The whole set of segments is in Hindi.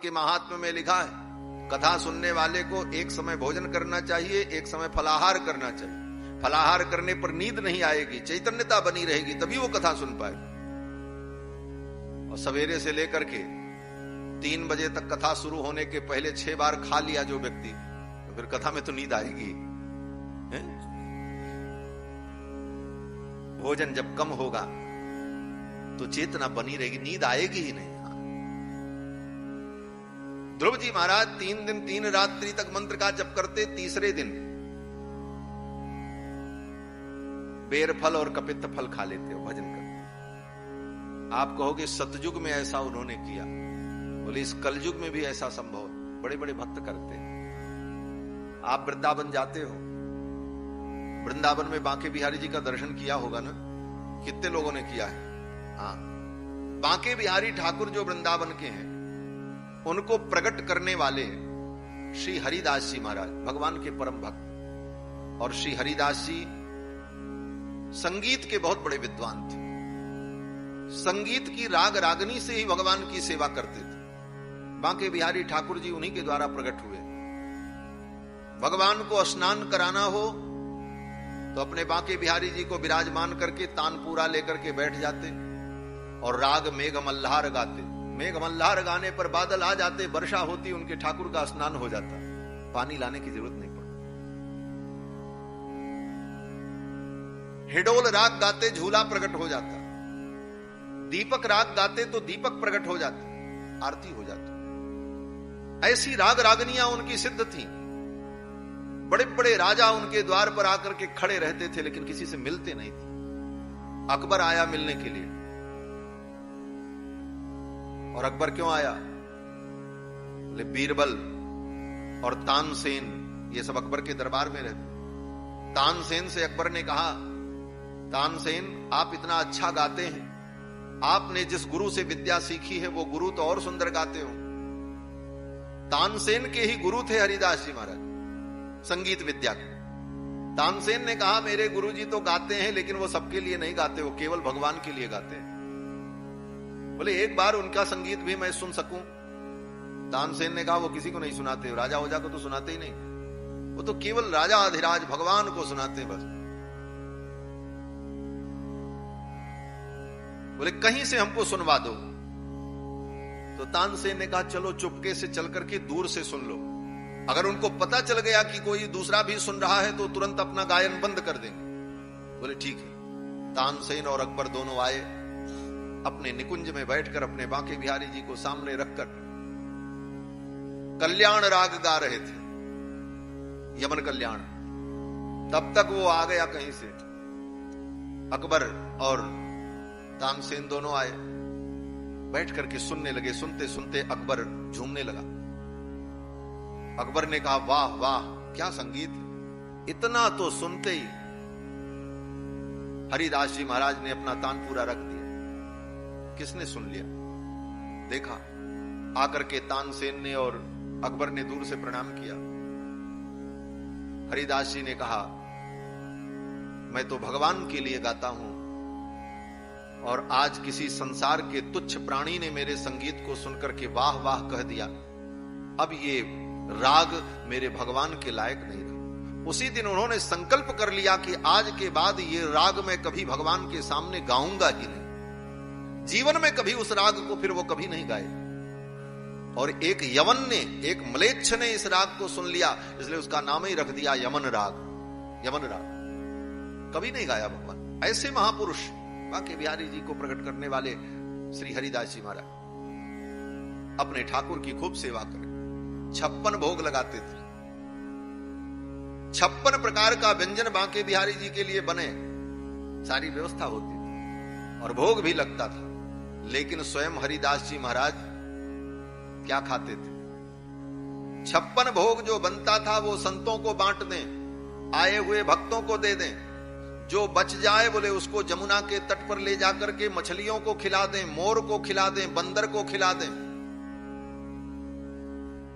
के महात्म्य में लिखा है, कथा सुनने वाले को एक समय भोजन करना चाहिए, एक समय फलाहार करना चाहिए। फलाहार करने पर नींद नहीं आएगी, चैतन्यता बनी रहेगी, तभी वो कथा सुन पाए। और सवेरे से लेकर के 3 बजे तक कथा शुरू होने के पहले 6 बार खा लिया जो व्यक्ति, तो फिर कथा में तो नींद आएगी। भोजन जब कम होगा तो चेतना बनी रहेगी, नींद आएगी ही नहीं। ध्रुव जी महाराज 3 दिन 3 रात्रि तक मंत्र का जप करते, तीसरे दिन बेर फल और कपित्त फल खा लेते हो, भजन करते। आप कहोगे सतयुग में ऐसा उन्होंने किया, बोले इस कलयुग में भी ऐसा संभव, बड़े बड़े भक्त करते हैं। आप वृंदावन जाते हो, वृंदावन में बांके बिहारी जी का दर्शन किया होगा ना, कितने लोगों ने किया है? हाँ, बांके बिहारी ठाकुर जो वृंदावन के हैं, उनको प्रकट करने वाले श्री हरिदास जी महाराज भगवान के परम भक्त। और श्री हरिदास जी संगीत के बहुत बड़े विद्वान थे, संगीत की राग रागनी से ही भगवान की सेवा करते थे। बांके बिहारी ठाकुर जी उन्हीं के द्वारा प्रकट हुए। भगवान को स्नान कराना हो तो अपने बांके बिहारी जी को विराजमान करके तानपूरा लेकर के बैठ जाते और राग मेघ मल्हार गाते। मेघ मल्हार गाने पर बादल आ जाते, वर्षा होती, उनके ठाकुर का स्नान हो जाता, पानी लाने की जरूरत नहीं पड़ती। हिडोल राग गाते, झूला प्रकट हो जाता। दीपक राग गाते तो दीपक प्रकट हो जाते, आरती हो जाती। ऐसी राग रागनियां उनकी सिद्ध थी। बड़े बड़े राजा उनके द्वार पर आकर के खड़े रहते थे, लेकिन किसी से मिलते नहीं थे। अकबर आया मिलने के लिए, और अकबर क्यों आया? बोले बीरबल और तानसेन ये सब अकबर के दरबार में रहते। तानसेन से अकबर ने कहा, तानसेन आप इतना अच्छा गाते हैं, आपने जिस गुरु से विद्या सीखी है वो गुरु तो और सुंदर गाते हो। तानसेन के ही गुरु थे हरिदास जी महाराज, संगीत विद्या के। तानसेन ने कहा, मेरे गुरु जी तो गाते हैं, लेकिन वो सबके लिए नहीं गाते, वो केवल भगवान के लिए गाते हैं। बोले एक बार उनका संगीत भी मैं सुन सकूं? तानसेन ने कहा, वो किसी को नहीं सुनाते, राजा हो जाकर तो सुनाते ही नहीं, वो तो केवल राजा अधिराज भगवान को सुनाते बस। बोले कहीं से हमको सुनवा दो। तो तानसेन ने कहा, चलो चुपके से चल करके दूर से सुन लो, अगर उनको पता चल गया कि कोई दूसरा भी सुन रहा है तो तुरंत अपना गायन बंद कर देंगे। बोले ठीक है। तानसेन और अकबर दोनों आए, अपने निकुंज में बैठकर अपने बांके बिहारी जी को सामने रखकर कल्याण राग गा रहे थे, यमन कल्याण। तब तक वो आ गया कहीं से, अकबर और तानसेन दोनों आए, बैठ करके सुनने लगे। सुनते सुनते अकबर झूमने लगा। अकबर ने कहा, वाह वाह क्या संगीत। इतना तो सुनते ही हरिदास जी महाराज ने अपना तानपूरा रख दिया। किसने सुन लिया? देखा, आकर के तानसेन ने और अकबर ने दूर से प्रणाम किया। हरिदास जी ने कहा, मैं तो भगवान के लिए गाता हूं, और आज किसी संसार के तुच्छ प्राणी ने मेरे संगीत को सुनकर के वाह वाह कह दिया, अब ये राग मेरे भगवान के लायक नहीं रहा। उसी दिन उन्होंने संकल्प कर लिया कि आज के बाद ये राग मैं कभी भगवान के सामने गाऊंगा ही नहीं, जीवन में कभी उस राग को फिर वो कभी नहीं गाए। और एक यवन ने, एक म्लेच्छ ने इस राग को सुन लिया, इसलिए उसका नाम ही रख दिया यमन राग। यमन राग कभी नहीं गाया भगवान। ऐसे महापुरुष बांके बिहारी जी को प्रकट करने वाले श्री हरिदास जी महाराज अपने ठाकुर की खूब सेवा करें। 56 भोग लगाते थे, 56 प्रकार का व्यंजन बांके बिहारी जी के लिए बने, सारी व्यवस्था होती थी और भोग भी लगता था। लेकिन स्वयं हरिदास जी महाराज क्या खाते थे? 56 भोग जो बनता था वो संतों को बांट दें, आए हुए भक्तों को दे दें, जो बच जाए बोले उसको जमुना के तट पर ले जाकर के मछलियों को खिला दें, मोर को खिला दें, बंदर को खिला दें।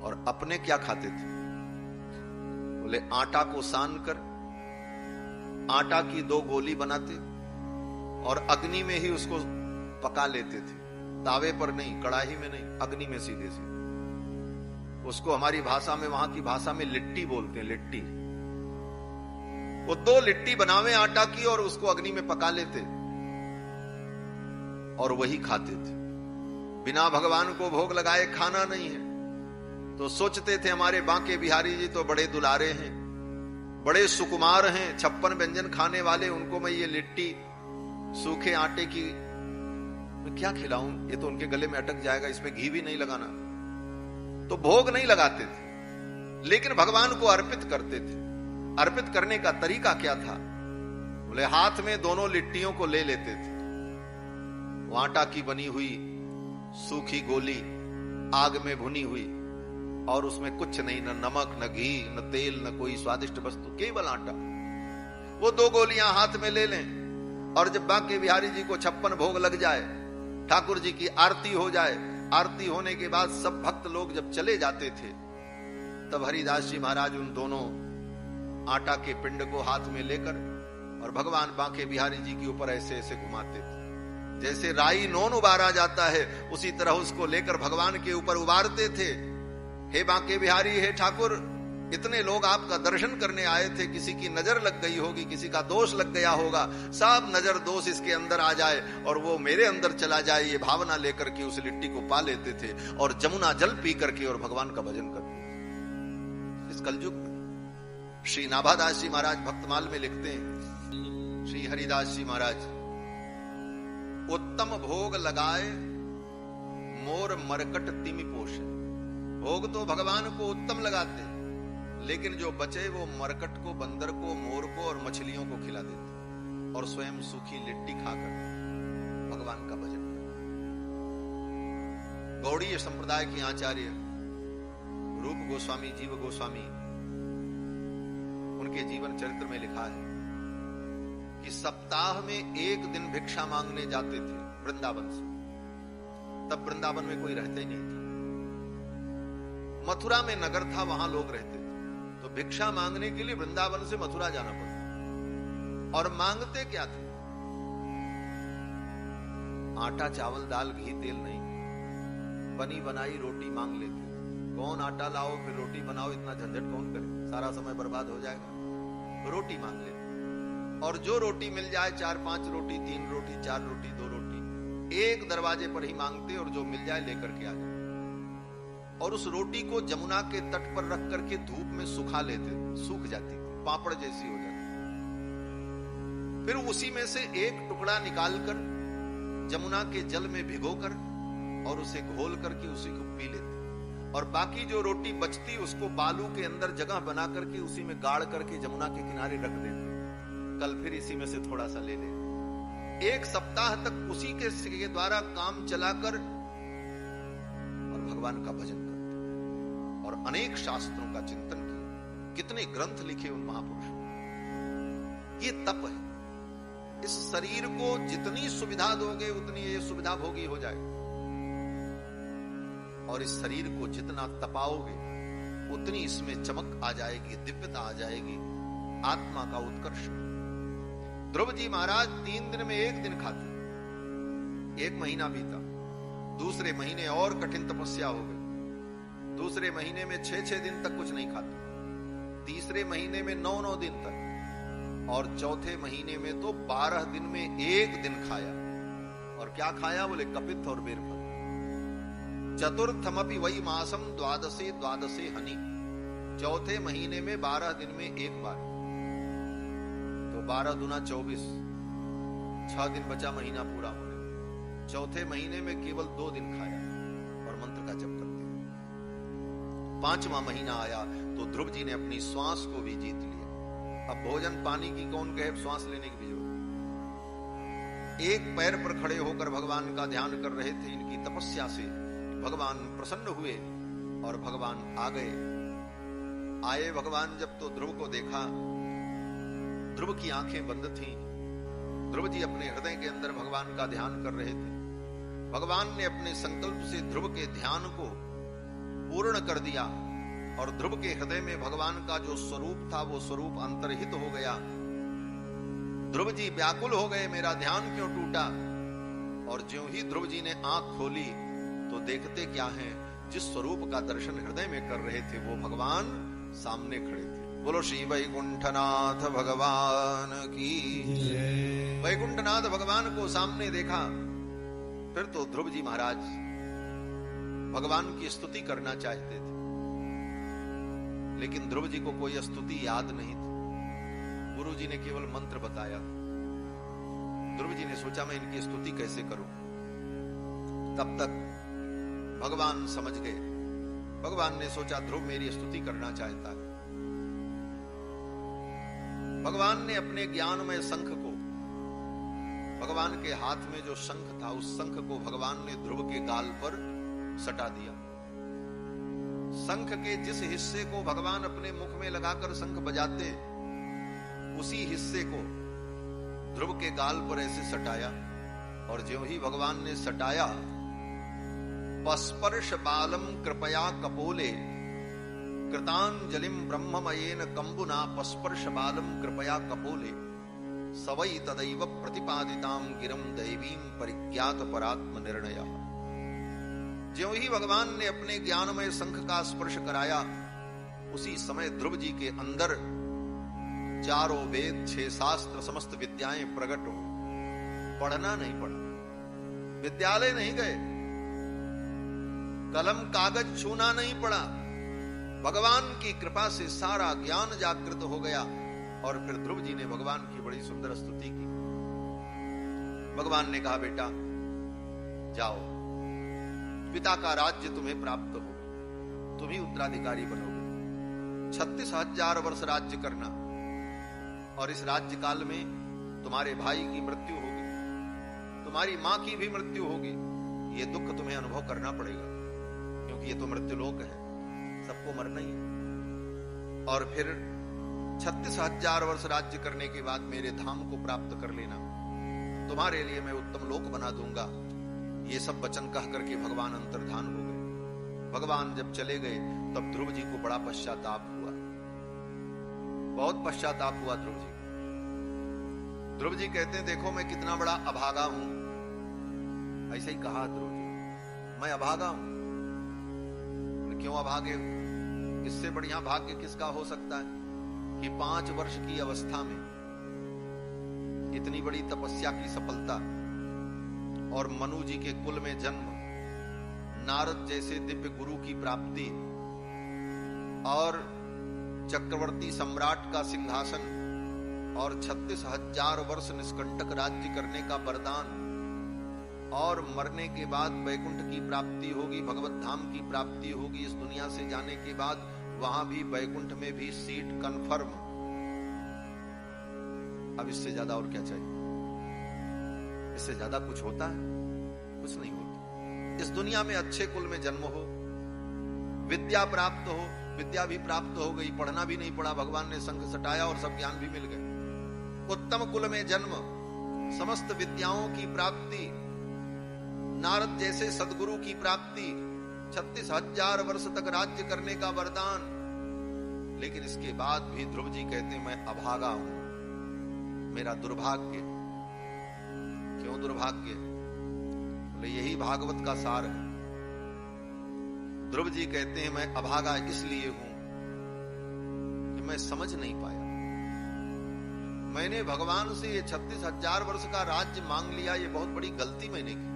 और अपने क्या खाते थे? बोले आटा को सान कर आटा की 2 गोली बनाते और अग्नि में ही उसको पका लेते थे, तावे पर नहीं, कड़ाही में नहीं, अग्नि में सीधे से। उसको हमारी भाषा में, वहां की भाषा में लिट्टी बोलते हैं, लिट्टी। वो 2 लिट्टी बनावे आटा की और उसको अग्नि में पका लेते और वही खाते थे। बिना भगवान को भोग लगाए खाना नहीं है। तो सोचते थे हमारे बांके बिहारी जी तो बड़े दुलारे हैं, बड़े सुकुमार हैं, 56 व्यंजन खाने वाले, उनको मैं ये लिट्टी सूखे आटे की मैं क्या खिलाऊं, ये तो उनके गले में अटक जाएगा, इसमें घी भी नहीं लगाना। तो भोग नहीं लगाते थे, लेकिन भगवान को अर्पित करते थे। अर्पित करने का तरीका क्या था? बोले हाथ में दोनों लिट्टियों को ले लेते थे, वो आटा की बनी हुई सूखी गोली आग में भुनी हुई, और उसमें कुछ नहीं, न नमक, न घी, न तेल, न कोई स्वादिष्ट वस्तु, केवल आटा। वो 2 गोलियां हाथ में ले लें, और जब बांके बिहारी जी को 56 भोग लग जाए, ठाकुर जी की आरती हो जाए, आरती होने के बाद सब भक्त लोग जब चले जाते थे, तब हरिदास जी महाराज उन दोनों आटा के पिंड को हाथ में लेकर और भगवान बांके बिहारी जी के ऊपर ऐसे ऐसे घुमाते थे। जैसे राई नोन उबारा जाता है, उसी तरह उसको लेकर भगवान के ऊपर उबारते थे। हे बांके बिहारी, हे ठाकुर, इतने लोग आपका दर्शन करने आए थे, किसी की नजर लग गई होगी, किसी का दोष लग गया होगा, सब नजर दोष इसके अंदर आ जाए और वो मेरे अंदर चला जाए, ये भावना लेकर के उस लिट्टी को पा लेते थे और जमुना जल पी करके और भगवान का भजन करते थे। इस कलयुग में श्री नाभादास जी महाराज भक्तमाल में लिखते हैं, श्री हरिदास जी महाराज, उत्तम भोग लगाए मोर मरकट तिमि पोषे। भोग तो भगवान को उत्तम लगाते, लेकिन जो बचे वो मरकट को, बंदर को, मोर को और मछलियों को खिला देते और स्वयं सूखी लिट्टी खाकर भगवान का भजन करते। गौड़ीय संप्रदाय के आचार्य रूप गोस्वामी, जीव गोस्वामी, उनके जीवन चरित्र में लिखा है कि सप्ताह में 1 दिन भिक्षा मांगने जाते थे वृंदावन से। तब वृंदावन में कोई रहता ही नहीं था, मथुरा में नगर था, वहां लोग रहते थे। तो भिक्षा मांगने के लिए वृंदावन से मथुरा जाना पड़ता। और मांगते क्या थे? आटा, चावल, दाल, घी, तेल नहीं, बनी बनाई रोटी मांग लेते थे। कौन आटा लाओ फिर रोटी बनाओ, इतना झंझट कौन करे, सारा समय बर्बाद हो जाएगा। रोटी मांग लेते, और जो रोटी मिल जाए, 4-5 रोटी, 3 रोटी, 4 रोटी, 2 रोटी, एक दरवाजे पर ही मांगते और जो मिल जाए लेकर के आ जाए। और उस रोटी को जमुना के तट पर रख करके धूप में सुखा लेते, सूख जाती थी, पापड़ जैसी हो जाती। फिर उसी में से एक टुकड़ा निकालकर जमुना के जल में भिगोकर और उसे घोल करके उसी को पी लेते, और बाकी जो रोटी बचती उसको बालू के अंदर जगह बना करके उसी में गाड़ करके जमुना के किनारे रख देते। कल फिर इसी में से थोड़ा सा ले ले। 1 सप्ताह तक उसी के द्वारा काम चलाकर और भगवान का भजन करते और अनेक शास्त्रों का चिंतन किया। कितने ग्रंथ लिखे उन महापुरुषों ने। ये तप है। इस शरीर को जितनी सुविधा दोगे उतनी ये सुविधा भोगी हो जाएगा, और इस शरीर को जितना तपाओगे उतनी इसमें चमक आ जाएगी, दिव्यता आ जाएगी, आत्मा का उत्कर्ष। ध्रुव जी महाराज 3 दिन में 1 दिन खाते। 1 महीना बीता, दूसरे महीने और कठिन तपस्या हो गई, दूसरे महीने में 6-6 दिन तक कुछ नहीं खाते, तीसरे महीने में 9-9 दिन तक, और चौथे महीने में तो 12 दिन में 1 दिन खाया। और क्या खाया? बोले कपित्थ और बेरफल। चतुर्थमपि वही मासम द्वादशे हनि। चौथे महीने में 12 दिन में 1 बार, तो 12 दूना 24, 6 दिन बचा महीना पूरा होने। चौथे महीने में केवल 2 दिन खाया और मंत्र का जप करते। 5वां महीना आया तो ध्रुव जी ने अपनी श्वास को भी जीत लिया। अब भोजन पानी की कौन कहे, श्वास लेने की भी जरूरत। एक पैर पर खड़े होकर भगवान का ध्यान कर रहे थे। इनकी तपस्या से भगवान प्रसन्न हुए और भगवान आ गए। आए भगवान जब तो ध्रुव को देखा, ध्रुव की आंखें बंद थीं। ध्रुव जी अपने हृदय के अंदर भगवान का ध्यान कर रहे थे। भगवान ने अपने संकल्प से ध्रुव के ध्यान को पूर्ण कर दिया और ध्रुव के हृदय में भगवान का जो स्वरूप था वो स्वरूप अंतर्हित हो गया। ध्रुव जी व्याकुल हो गए, मेरा ध्यान क्यों टूटा। और ज्यों ही ध्रुव जी ने आंख खोली तो देखते क्या है जिस स्वरूप का दर्शन हृदय में कर रहे थे वो भगवान सामने खड़े थे। बोलो श्री वैकुंठनाथ भगवान की। वैकुंठनाथ भगवान को सामने देखा, फिर तो ध्रुव जी महाराज भगवान की स्तुति करना चाहते थे, लेकिन ध्रुव जी को कोई स्तुति याद नहीं थी। गुरु जी ने केवल मंत्र बताया। ध्रुव जी ने सोचा मैं इनकी स्तुति कैसे करूं। तब तक भगवान समझ गए। भगवान ने सोचा ध्रुव मेरी स्तुति करना चाहता है। भगवान ने अपने ज्ञानमय शंख को, भगवान के हाथ में जो शंख था उस शंख को भगवान ने ध्रुव के गाल पर सटा दिया। शंख के जिस हिस्से को भगवान अपने मुख में लगाकर शंख बजाते, उसी हिस्से को ध्रुव के गाल पर ऐसे सटाया। और ज्यों ही भगवान ने सटाया, पस्पर्श बालम कृपया कपोले कृतांजलिम ब्रह्ममयेन कंबुना पस्पर्श बालम कृपया कपोले सवै तदैव प्रतिपादितां गिरम दैवीं परिज्ञात परात्म निर्णय। ज्यों ही भगवान ने अपने ज्ञानमय शंख का स्पर्श कराया, उसी समय ध्रुव जी के अंदर चारों वेद, 6 शास्त्र, समस्त विद्याएं प्रकट हो। पढ़ना नहीं पड़ा, विद्यालय नहीं गए, कलम कागज छूना नहीं पड़ा। भगवान की कृपा से सारा ज्ञान जागृत हो गया। और फिर ध्रुव जी ने भगवान की बड़ी सुंदर स्तुति की। भगवान ने कहा बेटा जाओ, पिता का राज्य तुम्हें प्राप्त होगा, तुम ही उत्तराधिकारी बनोगे। 36,000 वर्ष राज्य करना, और इस राज्य काल में तुम्हारे भाई की मृत्यु होगी, तुम्हारी मां की भी मृत्यु होगी। ये दुख तुम्हें अनुभव करना पड़ेगा, क्योंकि ये तो मृत्युलोक है, सबको मरना ही है। और फिर 36,000 वर्ष राज्य करने के बाद मेरे धाम को प्राप्त कर लेना, तुम्हारे लिए मैं उत्तम लोक बना दूंगा। ये सब वचन कह करके भगवान अंतर्धान हो गए। भगवान जब चले गए तब ध्रुव जी को बड़ा पश्चाताप हुआ, बहुत पश्चाताप हुआ ध्रुव जी। ध्रुव जी कहते हैं देखो मैं कितना बड़ा अभागा हूं। ऐसे ही कहा ध्रुव जी, मैं अभागा हूं। क्यों अभागे? इससे बढ़िया भाग्य किसका हो सकता है कि 5 वर्ष की अवस्था में इतनी बड़ी तपस्या की सफलता, और मनु जी के कुल में जन्म, नारद जैसे दिव्य गुरु की प्राप्ति, और चक्रवर्ती सम्राट का सिंहासन, और 36,000 वर्ष निष्कंटक राज्य करने का वरदान, और मरने के बाद वैकुंठ की प्राप्ति होगी, भगवत धाम की प्राप्ति होगी। इस दुनिया से जाने के बाद वहां भी वैकुंठ में भी सीट कंफर्म। अब इससे ज्यादा और क्या चाहिए? इससे ज्यादा कुछ होता है? कुछ नहीं होता। इस दुनिया में अच्छे कुल में जन्म हो, विद्या प्राप्त हो, विद्या भी प्राप्त हो गई, पढ़ना भी नहीं पड़ा, भगवान ने शंख सटाया और सब ज्ञान भी मिल गए। उत्तम कुल में जन्म, समस्त विद्याओं की प्राप्ति, नारद जैसे सदगुरु की प्राप्ति, 36,000 वर्ष तक राज्य करने का वरदान। लेकिन इसके बाद भी ध्रुव जी कहते मैं अभागा हूं, मेरा दुर्भाग्य। क्यों दुर्भाग्य? बोले यही भागवत का सार है। ध्रुव जी कहते हैं मैं अभागा इसलिए हूं कि मैं समझ नहीं पाया। मैंने भगवान से ये 36,000 वर्ष का राज्य मांग लिया, ये बहुत बड़ी गलती मैंने की।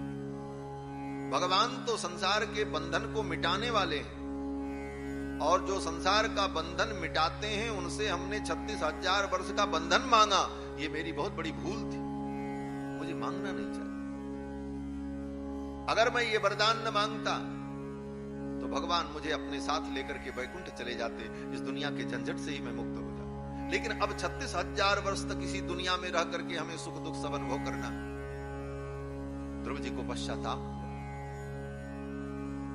भगवान तो संसार के बंधन को मिटाने वाले हैं, और जो संसार का बंधन मिटाते हैं उनसे हमने 36,000 वर्ष का बंधन मांगा। ये मेरी बहुत बड़ी भूल थी, मुझे मांगना नहीं चाहिए। अगर मैं ये वरदान न मांगता तो भगवान मुझे अपने साथ लेकर के वैकुंठ चले जाते, इस दुनिया के झंझट से ही मैं मुक्त हो जाता। लेकिन अब 36,000 वर्ष तक इसी दुनिया में रह करके हमें सुख दुख सब अनुभव करना। ध्रुव जी को पश्चाताप।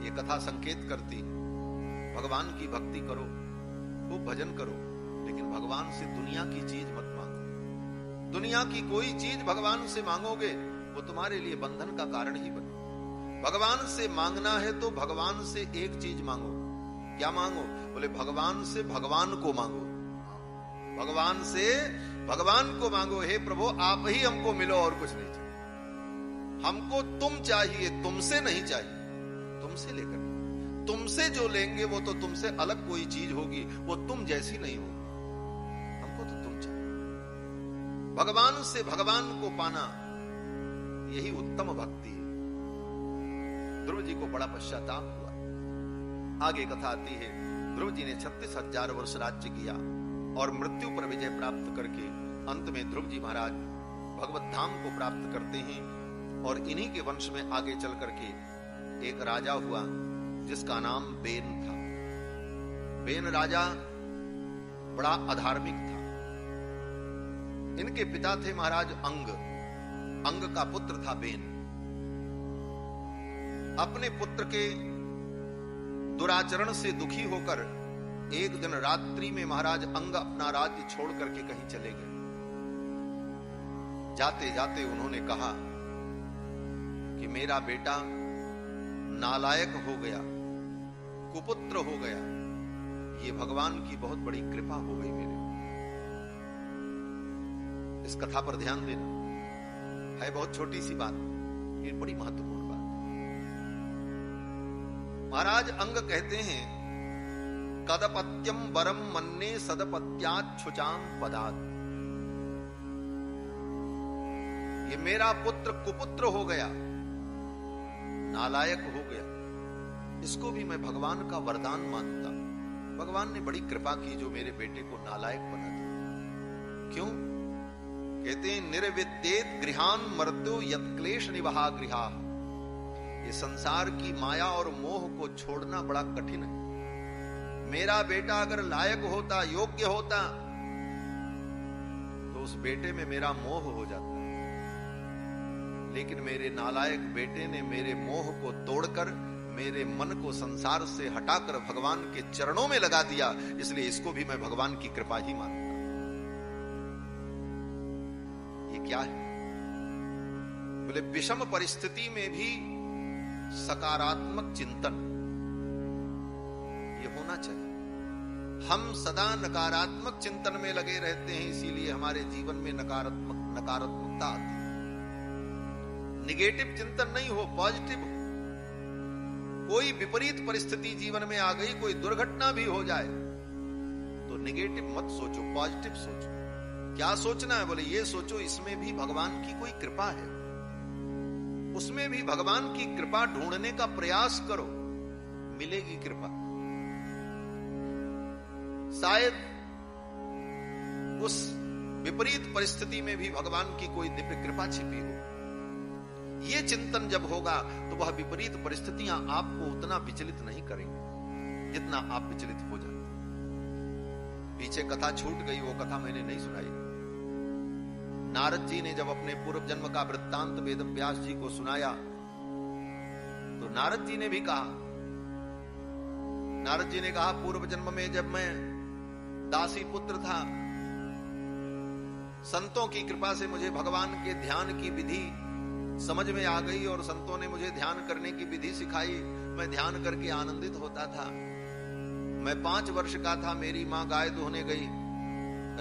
ये कथा संकेत करती भगवान की भक्ति करो, खूब भजन करो, लेकिन भगवान से दुनिया की चीज मत मांगो। दुनिया की कोई चीज भगवान से मांगोगे वो तुम्हारे लिए बंधन का कारण ही बने। भगवान से मांगना है तो भगवान से एक चीज मांगो। क्या मांगो? बोले भगवान से भगवान को मांगो। भगवान से भगवान को मांगो, हे प्रभु आप ही हमको मिलो और कुछ नहीं चाहिए। हमको तुम चाहिए, तुमसे नहीं चाहिए, तुमसे लेकर। तुमसे जो लेंगे वो तो तुमसे अलग कोई चीज होगी, वो तुम जैसी नहीं होगी। हमको तो तुम चाहिए। भगवान से भगवान को पाना यही उत्तम भक्ति है। ध्रुव जी को बड़ा पश्चाताप हुआ। आगे कथा आती है, ध्रुव जी ने 36,000 वर्ष राज्य किया और मृत्यु पर विजय प्राप्त करके अंत में ध्रुव जी महाराज भगवत धाम को प्राप्त करते हैं। और इन्हीं के वंश में आगे चल करके एक राजा हुआ जिसका नाम बेन था। बेन राजा बड़ा अधार्मिक था। इनके पिता थे महाराज अंग। अंग का पुत्र था बेन। अपने पुत्र के दुराचरण से दुखी होकर एक दिन रात्रि में महाराज अंग अपना राज्य छोड़ करके कहीं चले गए। जाते जाते उन्होंने कहा कि मेरा बेटा नालायक हो गया, कुपुत्र हो गया, ये भगवान की बहुत बड़ी कृपा हो गई मेरे। इस कथा पर ध्यान देना, है बहुत छोटी सी बात, ये बड़ी महत्वपूर्ण बात। महाराज अंग कहते हैं, कदपत्यम वरम मन्ने सदपत्याच्छुचाम पदात्। ये मेरा पुत्र कुपुत्र हो गया, नालायक हो गया, इसको भी मैं भगवान का वरदान मानता। भगवान ने बड़ी कृपा की जो मेरे बेटे को नालायक बना दिया। क्यों? कहते हैं, निर्विद्येत गृहान मर्त्यो यत् क्लेश निवहा गृहा। ये संसार की माया और मोह को छोड़ना बड़ा कठिन है। मेरा बेटा अगर लायक होता, योग्य होता, तो उस बेटे में मेरा मोह हो जाता। लेकिन मेरे नालायक बेटे ने मेरे मोह को तोड़कर मेरे मन को संसार से हटाकर भगवान के चरणों में लगा दिया, इसलिए इसको भी मैं भगवान की कृपा ही मानता। ये क्या है? बोले विषम परिस्थिति में भी सकारात्मक चिंतन ये होना चाहिए। हम सदा नकारात्मक चिंतन में लगे रहते हैं, इसीलिए हमारे जीवन में नकारात्मकता आती है। निगेटिव चिंतन नहीं हो, पॉजिटिव हो। कोई विपरीत परिस्थिति जीवन में आ गई, कोई दुर्घटना भी हो जाए, तो निगेटिव मत सोचो, पॉजिटिव सोचो। क्या सोचना है? बोले ये सोचो इसमें भी भगवान की कोई कृपा है, उसमें भी भगवान की कृपा ढूंढने का प्रयास करो, मिलेगी कृपा। शायद उस विपरीत परिस्थिति में भी भगवान की कोई दिव्य कृपा छिपी हो। ये चिंतन जब होगा तो वह विपरीत परिस्थितियां आपको उतना विचलित नहीं करेंगे जितना आप विचलित हो जाते। पीछे कथा छूट गई, वो कथा मैंने नहीं सुनाई। नारद जी ने जब अपने पूर्व जन्म का वृत्तांत वेद व्यास जी को सुनाया तो नारद जी ने भी कहा, नारद जी ने कहा, पूर्व जन्म में जब मैं दासी पुत्र था, संतों की कृपा से मुझे भगवान के ध्यान की विधि समझ में आ गई और संतों ने मुझे ध्यान करने की विधि सिखाई। मैं ध्यान करके आनंदित होता था। मैं 5 वर्ष का था, मेरी मां गाय दुहने गई।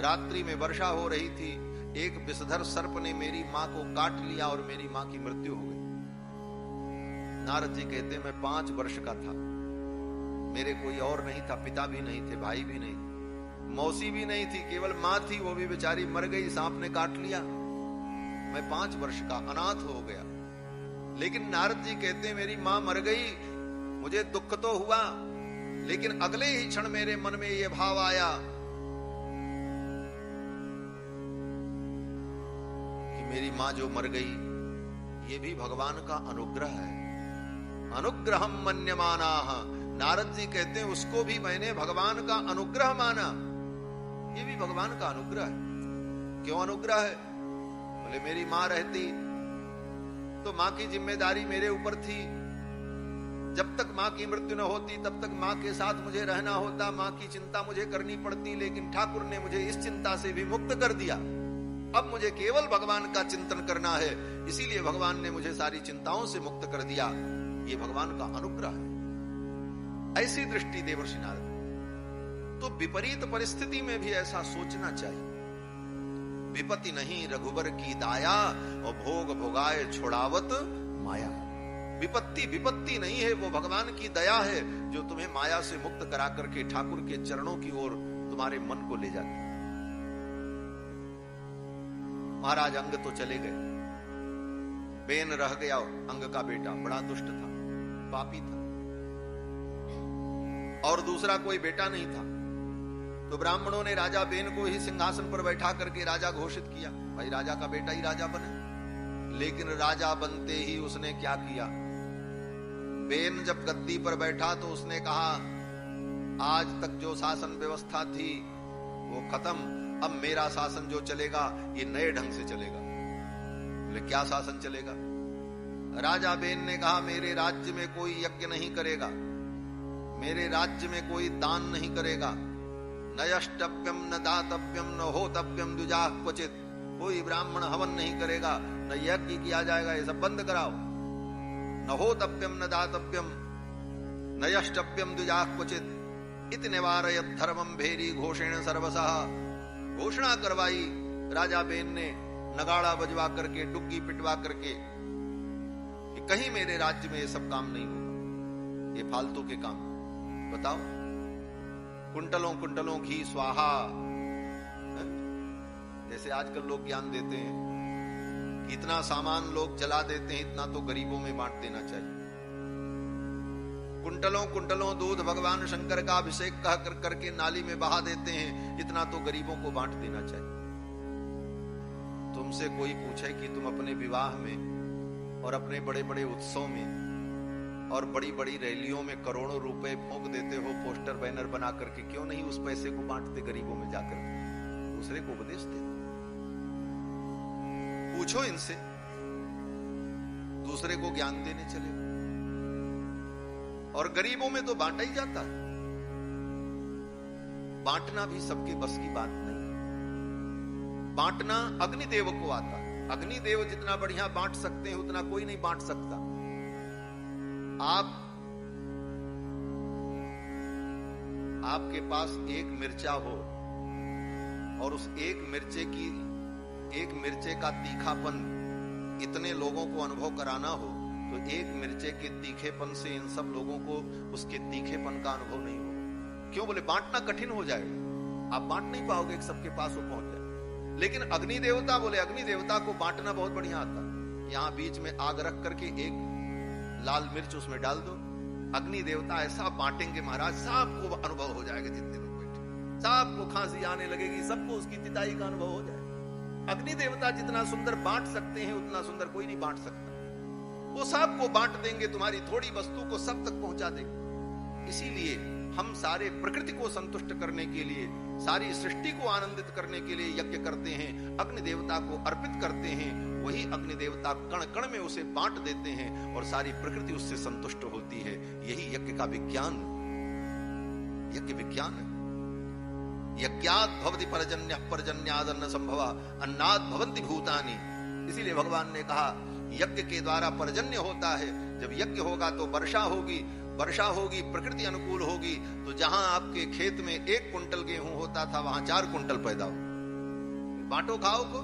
रात्रि में वर्षा हो रही थी, एक विषधर सर्प ने मेरी मां को काट लिया और मेरी मां की मृत्यु हो गई। नारद जी कहते मैं 5 वर्ष का था, मेरे कोई और नहीं था, पिता भी नहीं थे, भाई भी नहीं, मौसी भी नहीं थी, केवल मां थी, वो भी बेचारी मर गई, सांप ने काट लिया। मैं 5 वर्ष का अनाथ हो गया। लेकिन नारद जी कहते हैं मेरी मां मर गई, मुझे दुख तो हुआ, लेकिन अगले ही क्षण मेरे मन में यह भाव आया कि मेरी मां जो मर गई ये भी भगवान का अनुग्रह है। अनुग्रहम मन्यमानाः। नारद जी कहते हैं उसको भी मैंने भगवान का अनुग्रह माना। ये भी भगवान का अनुग्रह है। क्यों अनुग्रह है? बोले मेरी मां रहती तो मां की जिम्मेदारी मेरे ऊपर थी। जब तक मां की मृत्यु न होती तब तक मां के साथ मुझे रहना होता, मां की चिंता मुझे करनी पड़ती। लेकिन ठाकुर ने मुझे इस चिंता से भी मुक्त कर दिया। अब मुझे केवल भगवान का चिंतन करना है, इसीलिए भगवान ने मुझे सारी चिंताओं से मुक्त कर दिया। ये भगवान का अनुग्रह है। ऐसी दृष्टि देवर्षि नारद। तो विपरीत परिस्थिति में भी ऐसा सोचना चाहिए। विपत्ति नहीं रघुबर की दाया और भोग भोगाए छोड़ावत माया। विपत्ति विपत्ति नहीं है, वो भगवान की दया है जो तुम्हें माया से मुक्त करा करके ठाकुर के चरणों की ओर तुम्हारे मन को ले जाती। महाराज अंग तो चले गए, बेन रह गया, अंग का बेटा बड़ा दुष्ट था, पापी था, और दूसरा कोई बेटा नहीं था। तो ब्राह्मणों ने राजा बेन को ही सिंहासन पर बैठा करके राजा घोषित किया, भाई राजा का बेटा ही राजा बने। लेकिन राजा बनते ही उसने क्या किया, बेन जब गद्दी पर बैठा तो उसने कहा आज तक जो शासन व्यवस्था थी वो खत्म, अब मेरा शासन जो चलेगा ये नए ढंग से चलेगा। बोले क्या शासन चलेगा? राजा बेन ने कहा मेरे राज्य में कोई यज्ञ नहीं करेगा, मेरे राज्य में कोई दान नहीं करेगा, न यष्टव्यम न दातव्यम न होतव्यम द्विजाः क्वचित, कोई ब्राह्मण हवन नहीं करेगा, न यज्ञ किया जाएगा, ये सब बंद कराओ। न होतव्यम न दातव्यम न यष्टव्यम द्विजाः क्वचित इति निवारयत् धर्मं भेरी घोषेण सर्वशः। घोषणा करवाई राजा बेन ने नगाड़ा बजवा करके, डुग्गी पिटवा करके कि कहीं मेरे राज्य में ये सब काम नहीं होगा, ये फालतू के काम। बताओ, कुंटलों कुंटलों घी स्वाहा, जैसे आजकल लोग ज्ञान देते हैं कि इतना सामान लोग जला देते हैं, इतना तो गरीबों में बांट देना चाहिए। कुंटलों कुंटलों दूध भगवान शंकर का अभिषेक कह कर करके नाली में बहा देते हैं, इतना तो गरीबों को बांट देना चाहिए। तुमसे कोई पूछे कि तुम अपने विवाह में और अपने बड़े बड़े उत्सव में और बड़ी बड़ी रैलियों में करोड़ों रुपए फूंक देते हो, पोस्टर बैनर बना करके, क्यों नहीं उस पैसे को बांटते गरीबों में जाकर, दूसरे को उपदेश देते? पूछो इनसे, दूसरे को ज्ञान देने चले। और गरीबों में तो बांटा ही जाता है। बांटना भी सबके बस की बात नहीं। बांटना अग्निदेव को आता है। अग्निदेव जितना बढ़िया बांट सकते हैं उतना कोई नहीं बांट सकता। आपके पास एक मिर्चा हो और उस एक मिर्चे का तीखापन इतने लोगों को अनुभव कराना हो, तो एक मिर्चे के तीखेपन से इन सब लोगों को उसके तीखेपन का अनुभव नहीं होगा। क्यों? बोले बांटना कठिन हो जाएगा, आप बांट नहीं पाओगे सबके पास वो पहुंच जाए। लेकिन अग्नि देवता, बोले अग्नि देवता को बांटना बहुत बढ़िया आता है। यहां बीच में आग रख करके एक लाल मिर्च उसमें डाल दो, अग्नि देवता ऐसा बांटेंगे महाराज, सबको अनुभव हो जाएगा। जितने लोग बैठे सबको खांसी आने लगेगी, सबको उसकी तिताई का अनुभव हो जाएगा। अग्नि देवता जितना सुंदर बांट सकते हैं उतना सुंदर कोई नहीं बांट सकता। वो सबको बांट देंगे, तुम्हारी थोड़ी वस्तु को सब तक पहुंचा देंगे। इसीलिए हम सारे प्रकृति को संतुष्ट करने के लिए, सारी सृष्टि को आनंदित करने के लिए यज्ञ करते हैं, अग्नि देवता को अर्पित करते हैं। वही अग्नि देवता कण कण में उसे बांट देते हैं और सारी प्रकृति उससे संतुष्ट होती है। यही यज्ञ का विज्ञान, यज्ञ विज्ञान है। यज्ञात् भवति पर्जन्यः पर्जन्यादन्न संभवा अन्नात् भवन्ति भूतानि। इसीलिए भगवान ने कहा यज्ञ के द्वारा पर्जन्य होता है। जब यज्ञ होगा तो वर्षा होगी, वर्षा होगी प्रकृति अनुकूल होगी। तो जहां आपके खेत में 1 कुंटल गेहूं होता था वहां 4 कुंटल पैदा हो। बांटो खाओ को,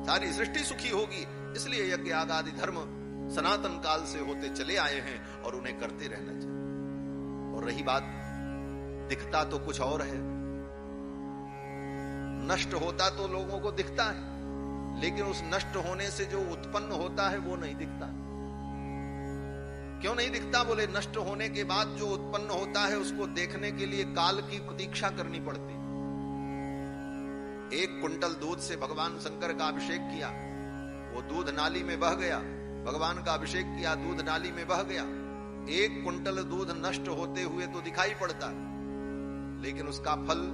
सारी सृष्टि सुखी होगी। इसलिए यज्ञ आदि धर्म सनातन काल से होते चले आए हैं और उन्हें करते रहना चाहिए। और रही बात, दिखता तो कुछ और है, नष्ट होता तो लोगों को दिखता है, लेकिन उस नष्ट होने से जो उत्पन्न होता है वो नहीं दिखता। क्यों नहीं दिखता? बोले नष्ट होने के बाद जो उत्पन्न होता है उसको देखने के लिए काल की प्रतीक्षा करनी पड़ती। 1 कुंटल दूध से भगवान शंकर का अभिषेक किया, वो दूध नाली में बह गया। भगवान का अभिषेक किया, दूध नाली में बह गया। 1 कुंटल दूध नष्ट होते हुए तो दिखाई पड़ता, लेकिन उसका फल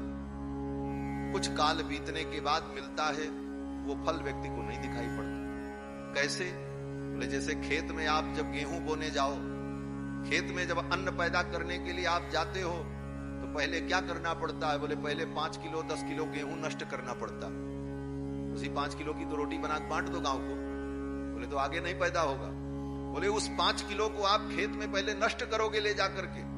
कुछ काल बीतने के बाद मिलता है। वो फल व्यक्ति को नहीं दिखाई पड़ता। कैसे? बोले जैसे खेत में आप जब गेहूं बोने जाओ, खेत में जब अन्न पैदा करने के लिए आप जाते हो तो पहले क्या करना पड़ता है? बोले पहले 5 किलो 10 किलो गेहूं नष्ट करना पड़ता। उसी 5 किलो की तो रोटी बना बांट दो गांव को। बोले तो आगे नहीं पैदा होगा। बोले उस 5 किलो को आप खेत में पहले नष्ट करोगे, ले जा करके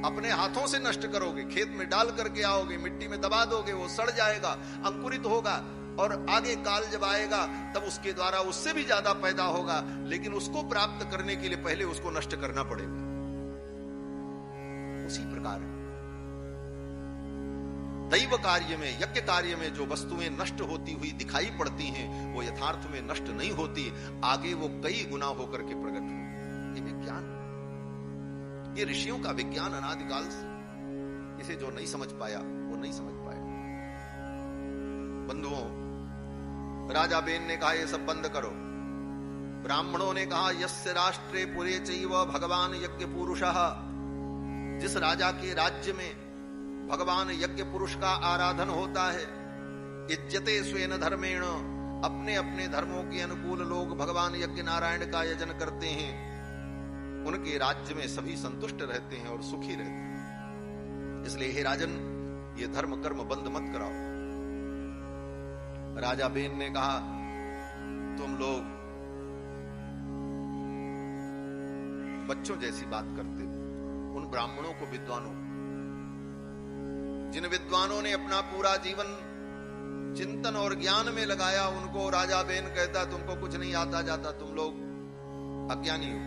अपने हाथों से नष्ट करोगे, खेत में डाल करके आओगे, मिट्टी में दबा दोगे, वो सड़ जाएगा, अंकुरित होगा और आगे काल जब आएगा तब उसके द्वारा उससे भी ज्यादा पैदा होगा, लेकिन उसको प्राप्त करने के लिए पहले उसको नष्ट करना पड़ेगा। उसी प्रकार दैव कार्य में, यज्ञ कार्य में जो वस्तुएं नष्ट होती हुई दिखाई पड़ती हैं वो यथार्थ में नष्ट नहीं होती, आगे वो कई गुना होकर के प्रकट हो। ये विज्ञान, ये ऋषियों का विज्ञान अनादिकाल से, इसे जो नहीं समझ पाया वो नहीं समझ पाया। बंधुओं, राजा बेन ने कहा ये सब बंद करो। ब्राह्मणों ने कहा यस्य राष्ट्रे पुरे चैव भगवान यज्ञ पुरुषः, जिस राजा के राज्य में भगवान यज्ञ पुरुष का आराधन होता है, इज्जते स्वेन धर्मेण, अपने अपने धर्मों के अनुकूल लोग भगवान यज्ञ नारायण का यजन करते हैं, उनके राज्य में सभी संतुष्ट रहते हैं और सुखी रहते हैं। इसलिए हे राजन, ये धर्म कर्म बंद मत कराओ। राजा बेन ने कहा तुम लोग बच्चों जैसी बात करते हो। उन ब्राह्मणों को, विद्वानों, जिन विद्वानों ने अपना पूरा जीवन चिंतन और ज्ञान में लगाया, उनको राजा बेन कहता तुमको कुछ नहीं आता जाता, तुम लोग अज्ञानी हो।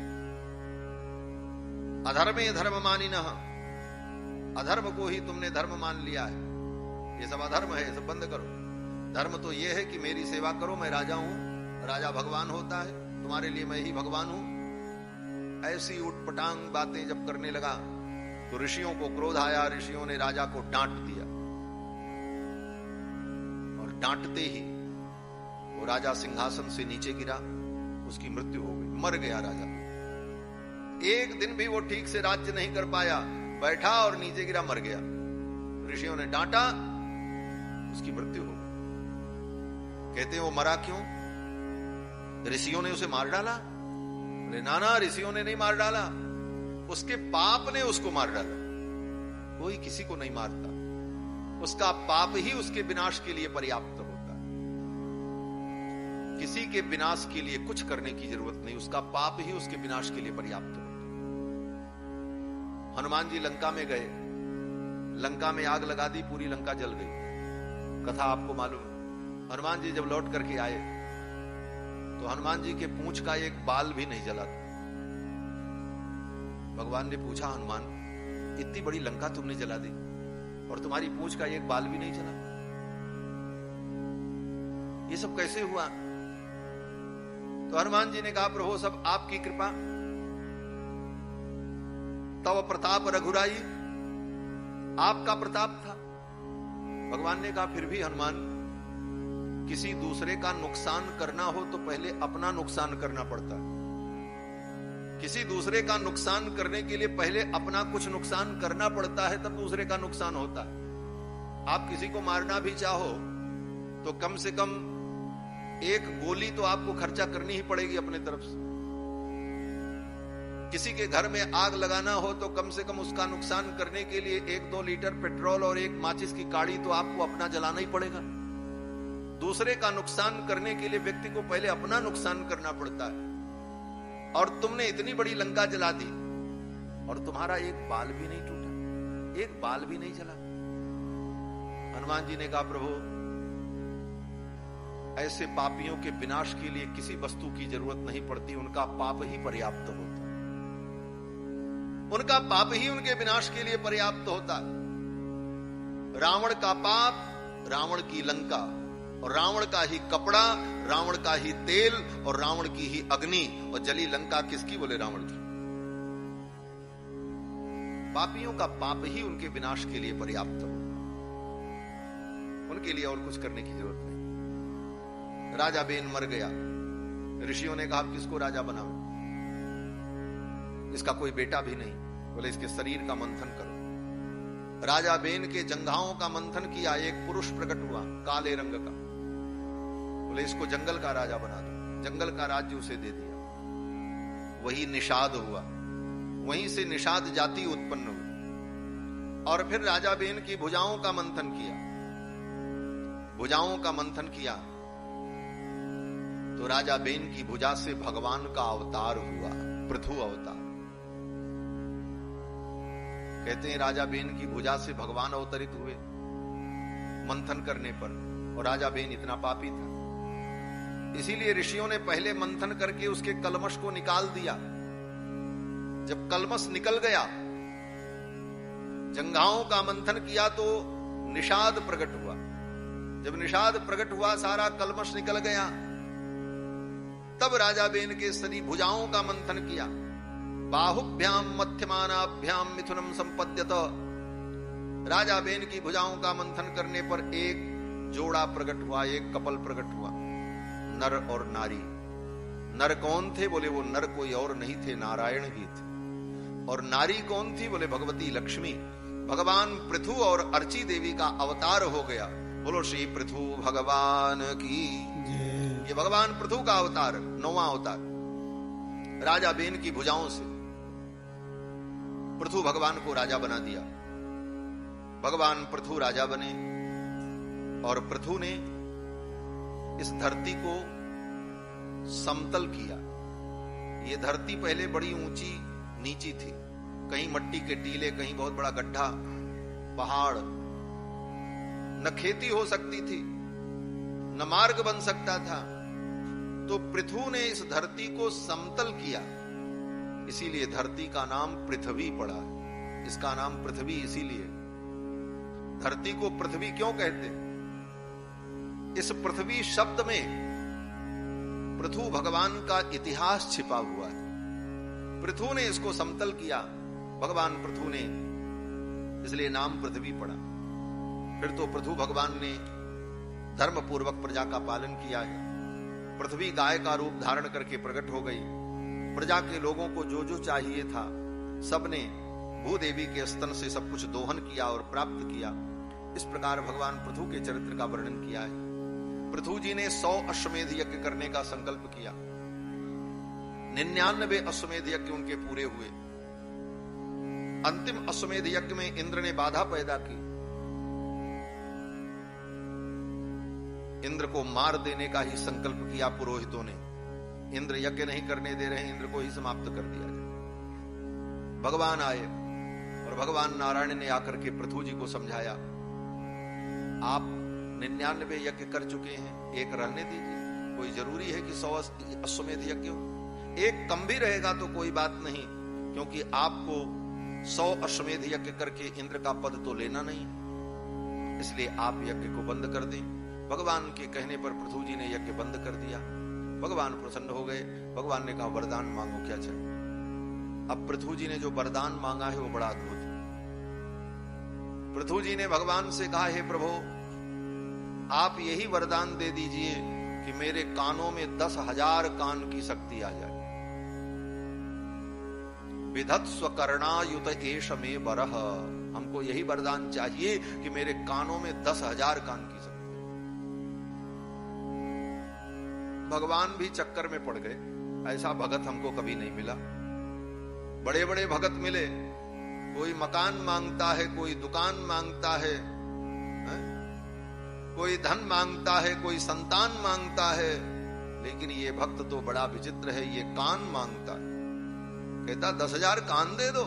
अधर्मे धर्म मानिनः, अधर्म को ही तुमने धर्म मान लिया है। ये सब अधर्म है, ये सब बंद करो। धर्म तो ये है कि मेरी सेवा करो, मैं राजा हूं, राजा भगवान होता है, तुम्हारे लिए मैं ही भगवान हूं। ऐसी उटपटांग बातें जब करने लगा तो ऋषियों को क्रोध आया। ऋषियों ने राजा को डांट दिया और डांटते ही वो राजा सिंहासन से नीचे गिरा, उसकी मृत्यु हो गई, मर गया राजा। एक दिन भी वो ठीक से राज्य नहीं कर पाया, बैठा और नीचे गिरा, मर गया। ऋषियों ने डांटा, उसकी मृत्यु हो गई। कहते हैं वो मरा क्यों? ऋषियों ने उसे मार डाला? बोले ना, ऋषियों ने नहीं मार डाला, उसके पाप ने उसको मार डाला। कोई किसी को नहीं मारता, उसका पाप ही उसके विनाश के लिए पर्याप्त होता है। किसी के विनाश के लिए कुछ करने की जरूरत नहीं, उसका पाप ही उसके विनाश के लिए पर्याप्त होता है। हनुमान जी लंका में गए, लंका में आग लगा दी, पूरी लंका जल गई। कथा आपको मालूम है। हनुमान जी जब लौट करके आए तो हनुमान जी के पूंछ का एक बाल भी नहीं जला था। भगवान ने पूछा, हनुमान इतनी बड़ी लंका तुमने जला दी और तुम्हारी पूंछ का एक बाल भी नहीं जला, ये सब कैसे हुआ? तो हनुमान जी ने कहा, प्रभु सब आपकी कृपा, तव प्रताप रघुराई, आपका प्रताप था। भगवान ने कहा, फिर भी हनुमान, किसी दूसरे का नुकसान करना हो तो पहले अपना नुकसान करना पड़ता है। किसी दूसरे का नुकसान करने के लिए पहले अपना कुछ नुकसान करना पड़ता है, तब दूसरे का नुकसान होता है। आप किसी को मारना भी चाहो तो कम से कम एक गोली तो आपको खर्चा करनी ही पड़ेगी अपने तरफ से। किसी के घर में आग लगाना हो तो कम से कम उसका नुकसान करने के लिए 1-2 लीटर पेट्रोल और एक माचिस की काड़ी तो आपको अपना जलाना ही पड़ेगा। दूसरे का नुकसान करने के लिए व्यक्ति को पहले अपना नुकसान करना पड़ता है। और तुमने इतनी बड़ी लंका जला दी और तुम्हारा एक बाल भी नहीं टूटा, एक बाल भी नहीं जला। हनुमान जी ने कहा, प्रभु ऐसे पापियों के विनाश के लिए किसी वस्तु की जरूरत नहीं पड़ती, उनका पाप ही पर्याप्त होता है। उनका पाप ही उनके विनाश के लिए पर्याप्त होता है। रावण का पाप, रावण की लंका, और रावण का ही कपड़ा, रावण का ही तेल और रावण की ही अग्नि, और जली लंका किसकी? बोले रावण की। पापियों का पाप ही उनके विनाश के लिए पर्याप्त हो, उनके लिए और कुछ करने की जरूरत नहीं। राजा बेन मर गया। ऋषियों ने कहा, किसको राजा बनाओ? इसका कोई बेटा भी नहीं। बोले इसके शरीर का मंथन करो। राजा बेन के जंघाओं का मंथन किया, एक पुरुष प्रकट हुआ काले रंग का। बोले इसको जंगल का राजा बना दो। जंगल का राज्य उसे दे दिया। वही निषाद हुआ, वहीं से निषाद जाति उत्पन्न हुई। और फिर राजा बेन की भुजाओं का मंथन किया। भुजाओं का मंथन किया तो राजा बेन की भुजा से भगवान का अवतार हुआ, पृथु अवतार। कहते हैं राजा बेन की भुजा से भगवान अवतरित हुए मंथन करने पर। और राजा बेन इतना पापी था। इसीलिए ऋषियों ने पहले मंथन करके उसके कलमश को निकाल दिया। जब कलमश निकल गया, जंघाओं का मंथन किया तो निषाद प्रकट हुआ। जब निषाद प्रकट हुआ, सारा कलमश निकल गया। तब राजा बेन के शरीर भुजाओं का मंथन किया। बाहुभ्याम मध्यमानाभ्याम मिथुनम संपद्यत। राजा बेन की भुजाओं का मंथन करने पर एक जोड़ा प्रकट हुआ, एक कपल प्रकट हुआ, नर और नारी। नर कौन थे? बोले वो नर कोई और नहीं थे, नारायण ही थे। और नारी कौन थी? बोले भगवती लक्ष्मी। भगवान पृथु और अर्ची देवी का अवतार हो गया। बोलो श्री पृथु भगवान की। ये भगवान पृथु का अवतार, 9वां अवतार। राजा बेन की भुजाओं से पृथु भगवान को राजा बना दिया। भगवान पृथु राजा बने और पृथु ने इस धरती को समतल किया। ये धरती पहले बड़ी ऊंची नीची थी, कहीं मट्टी के टीले, कहीं बहुत बड़ा गड्ढा, पहाड़, न खेती हो सकती थी, न मार्ग बन सकता था। तो पृथु ने इस धरती को समतल किया, इसीलिए धरती का नाम पृथ्वी पड़ा। इसका नाम पृथ्वी इसीलिए। धरती को पृथ्वी क्यों कहते? इस पृथ्वी शब्द में पृथु भगवान का इतिहास छिपा हुआ है। पृथु ने इसको समतल किया, भगवान पृथु ने, इसलिए नाम पृथ्वी पड़ा। फिर तो पृथु भगवान ने धर्म पूर्वक प्रजा का पालन किया है। पृथ्वी गाय का रूप धारण करके प्रकट हो गई। प्रजा के लोगों को जो जो चाहिए था सबने भूदेवी के स्तन से सब कुछ दोहन किया और प्राप्त किया। इस प्रकार भगवान पृथु के चरित्र का वर्णन किया है। पृथु जी ने 100 अश्वमेध यज्ञ करने का संकल्प किया। 99 अश्वमेध यज्ञ उनके पूरे हुए। अंतिम अश्वमेध यज्ञ में इंद्र ने बाधा पैदा की। इंद्र को मार देने का ही संकल्प किया पुरोहितों ने। इंद्र यज्ञ नहीं करने दे रहे, इंद्र को ही समाप्त कर दिया जाए। भगवान आए और भगवान नारायण ने आकर के पृथु जी को समझाया, आप 99 यज्ञ कर चुके हैं, एक रहने दीजिए। कोई जरूरी है कि 100 अश्वमेध यज्ञ हो? एक कम भी रहेगा तो कोई बात नहीं, क्योंकि आपको 100 अश्वमेध यज्ञ करके इंद्र का पद तो लेना नहीं, इसलिए आप यज्ञ को बंद कर दें। भगवान के कहने पर पृथु जी ने यज्ञ बंद कर दिया। भगवान प्रसन्न हो गए। भगवान ने कहा वरदान मांगो, क्या चाहिए? अब पृथु जी ने जो वरदान मांगा है वो बड़ा अद्भुत है। पृथु जी ने भगवान से कहा, हे प्रभु, आप यही वरदान दे दीजिए कि मेरे कानों में 10,000 कान की शक्ति आ जाए। विधत्स्व कर्णायुत एष मे वरः। हमको यही वरदान चाहिए कि मेरे कानों में 10,000 कान की शक्ति। भगवान भी चक्कर में पड़ गए। ऐसा भगत हमको कभी नहीं मिला। बड़े बड़े भगत मिले, कोई मकान मांगता है, कोई दुकान मांगता है, कोई धन मांगता है, कोई संतान मांगता है, लेकिन ये भक्त तो बड़ा विचित्र है, ये कान मांगता है। कहता 10,000 कान दे दो।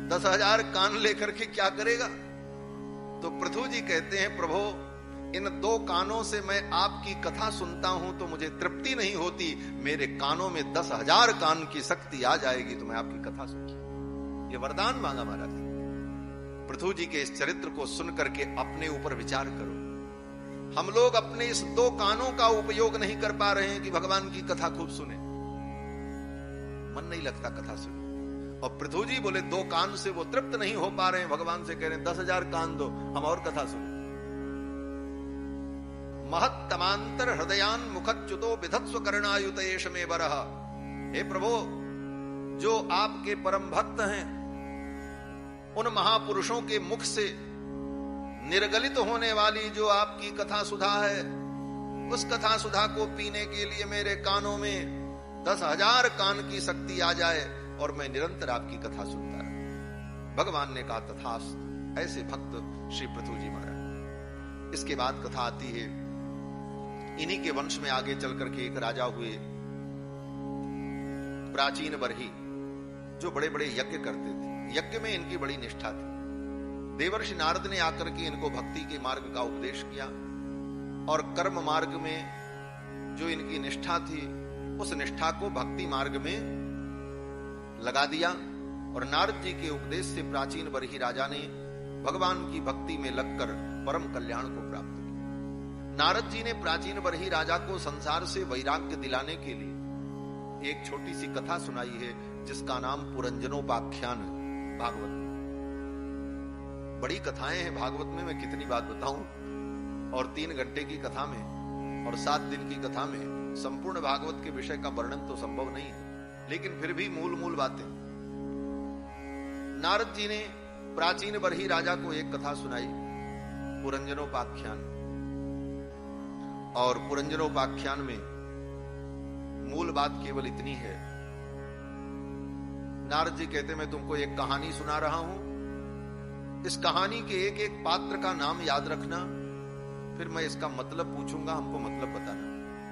10,000 कान लेकर के क्या करेगा? तो पृथु जी कहते हैं, प्रभु, इन 2 कानों से मैं आपकी कथा सुनता हूं तो मुझे तृप्ति नहीं होती। मेरे कानों में 10,000 कान की शक्ति आ जाएगी तो मैं आपकी कथा सुनूं। ये वरदान मांगा महाराज। पृथु जी के इस चरित्र को सुन करके अपने ऊपर विचार करो। हम लोग अपने इस 2 कानों का उपयोग नहीं कर पा रहे हैं कि भगवान की कथा खूब सुने। मन नहीं लगता कथा सुने। और पृथु जी बोले 2 कान से वो तृप्त नहीं हो पा रहे हैं, भगवान से कह रहे हैं 10,000 कान दो, हम और कथा सुने। महत्तमांतर हृदयान मुखच्युतो विधत्स्व कर्णायुत एष मे वरः। हे प्रभु, जो आपके परम भक्त हैं, उन महापुरुषों के मुख से निर्गलित होने वाली जो आपकी कथा सुधा है, उस कथा सुधा को पीने के लिए मेरे कानों में 10,000 कान की शक्ति आ जाए और मैं निरंतर आपकी कथा सुनता रहूं। भगवान ने कहा तथास्तु। ऐसे भक्त श्री पृथु जी महाराज। इसके बाद कथा आती है, इन्हीं के वंश में आगे चल करके एक राजा हुए, प्राचीन बरही, जो बड़े बड़े यज्ञ करते थे। यज्ञ में इनकी बड़ी निष्ठा थी। देवर्षि नारद ने आकर के इनको भक्ति के मार्ग का उपदेश किया। और कर्म मार्ग में जो इनकी निष्ठा थी, उस निष्ठा को भक्ति मार्ग में लगा दिया। और नारद जी के उपदेश से प्राचीन बरही राजा ने भगवान की भक्ति में लगकर परम कल्याण को प्राप्त किया। नारद जी ने प्राचीन बरही राजा को संसार से वैराग्य दिलाने के लिए एक छोटी सी कथा सुनाई है, जिसका नाम पुरंजनोपाख्यान है भागवत में। बड़ी कथाएं हैं भागवत में, मैं कितनी बात बताऊं। और 3 घंटे की कथा में और 7 दिन की कथा में संपूर्ण भागवत के विषय का वर्णन तो संभव नहीं है, लेकिन फिर भी मूल बातें। नारद जी ने प्राचीन बरही राजा को एक कथा सुनाई, पुरंजनोपाख्यान। और पुरंजनोपाख्यान में मूल बात केवल इतनी है। नारद जी कहते, मैं तुमको एक कहानी सुना रहा हूं, इस कहानी के एक एक पात्र का नाम याद रखना, फिर मैं इसका मतलब पूछूंगा, हमको मतलब बताना,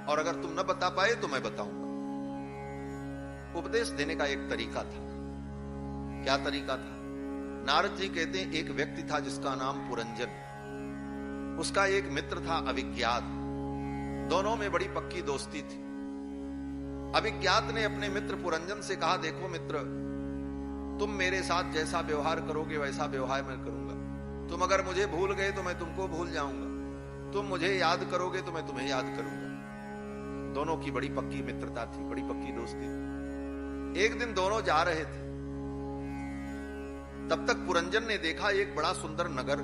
और अगर तुम न बता पाए तो मैं बताऊंगा। उपदेश देने का एक तरीका था। क्या तरीका था? नारद जी कहते हैं, एक व्यक्ति था जिसका नाम पुरंजन, उसका एक मित्र था अविज्ञात। दोनों में बड़ी पक्की दोस्ती थी। अविज्ञात ने अपने मित्र पुरंजन से कहा, देखो मित्र, तुम मेरे साथ जैसा व्यवहार करोगे वैसा व्यवहार मैं करूंगा। तुम अगर मुझे भूल गए तो मैं तुमको भूल जाऊंगा, तुम मुझे याद करोगे तो मैं तुम्हें याद करूंगा। दोनों की बड़ी पक्की मित्रता थी, बड़ी पक्की दोस्ती थी। एक दिन दोनों जा रहे थे, तब तक पुरंजन ने देखा एक बड़ा सुंदर नगर।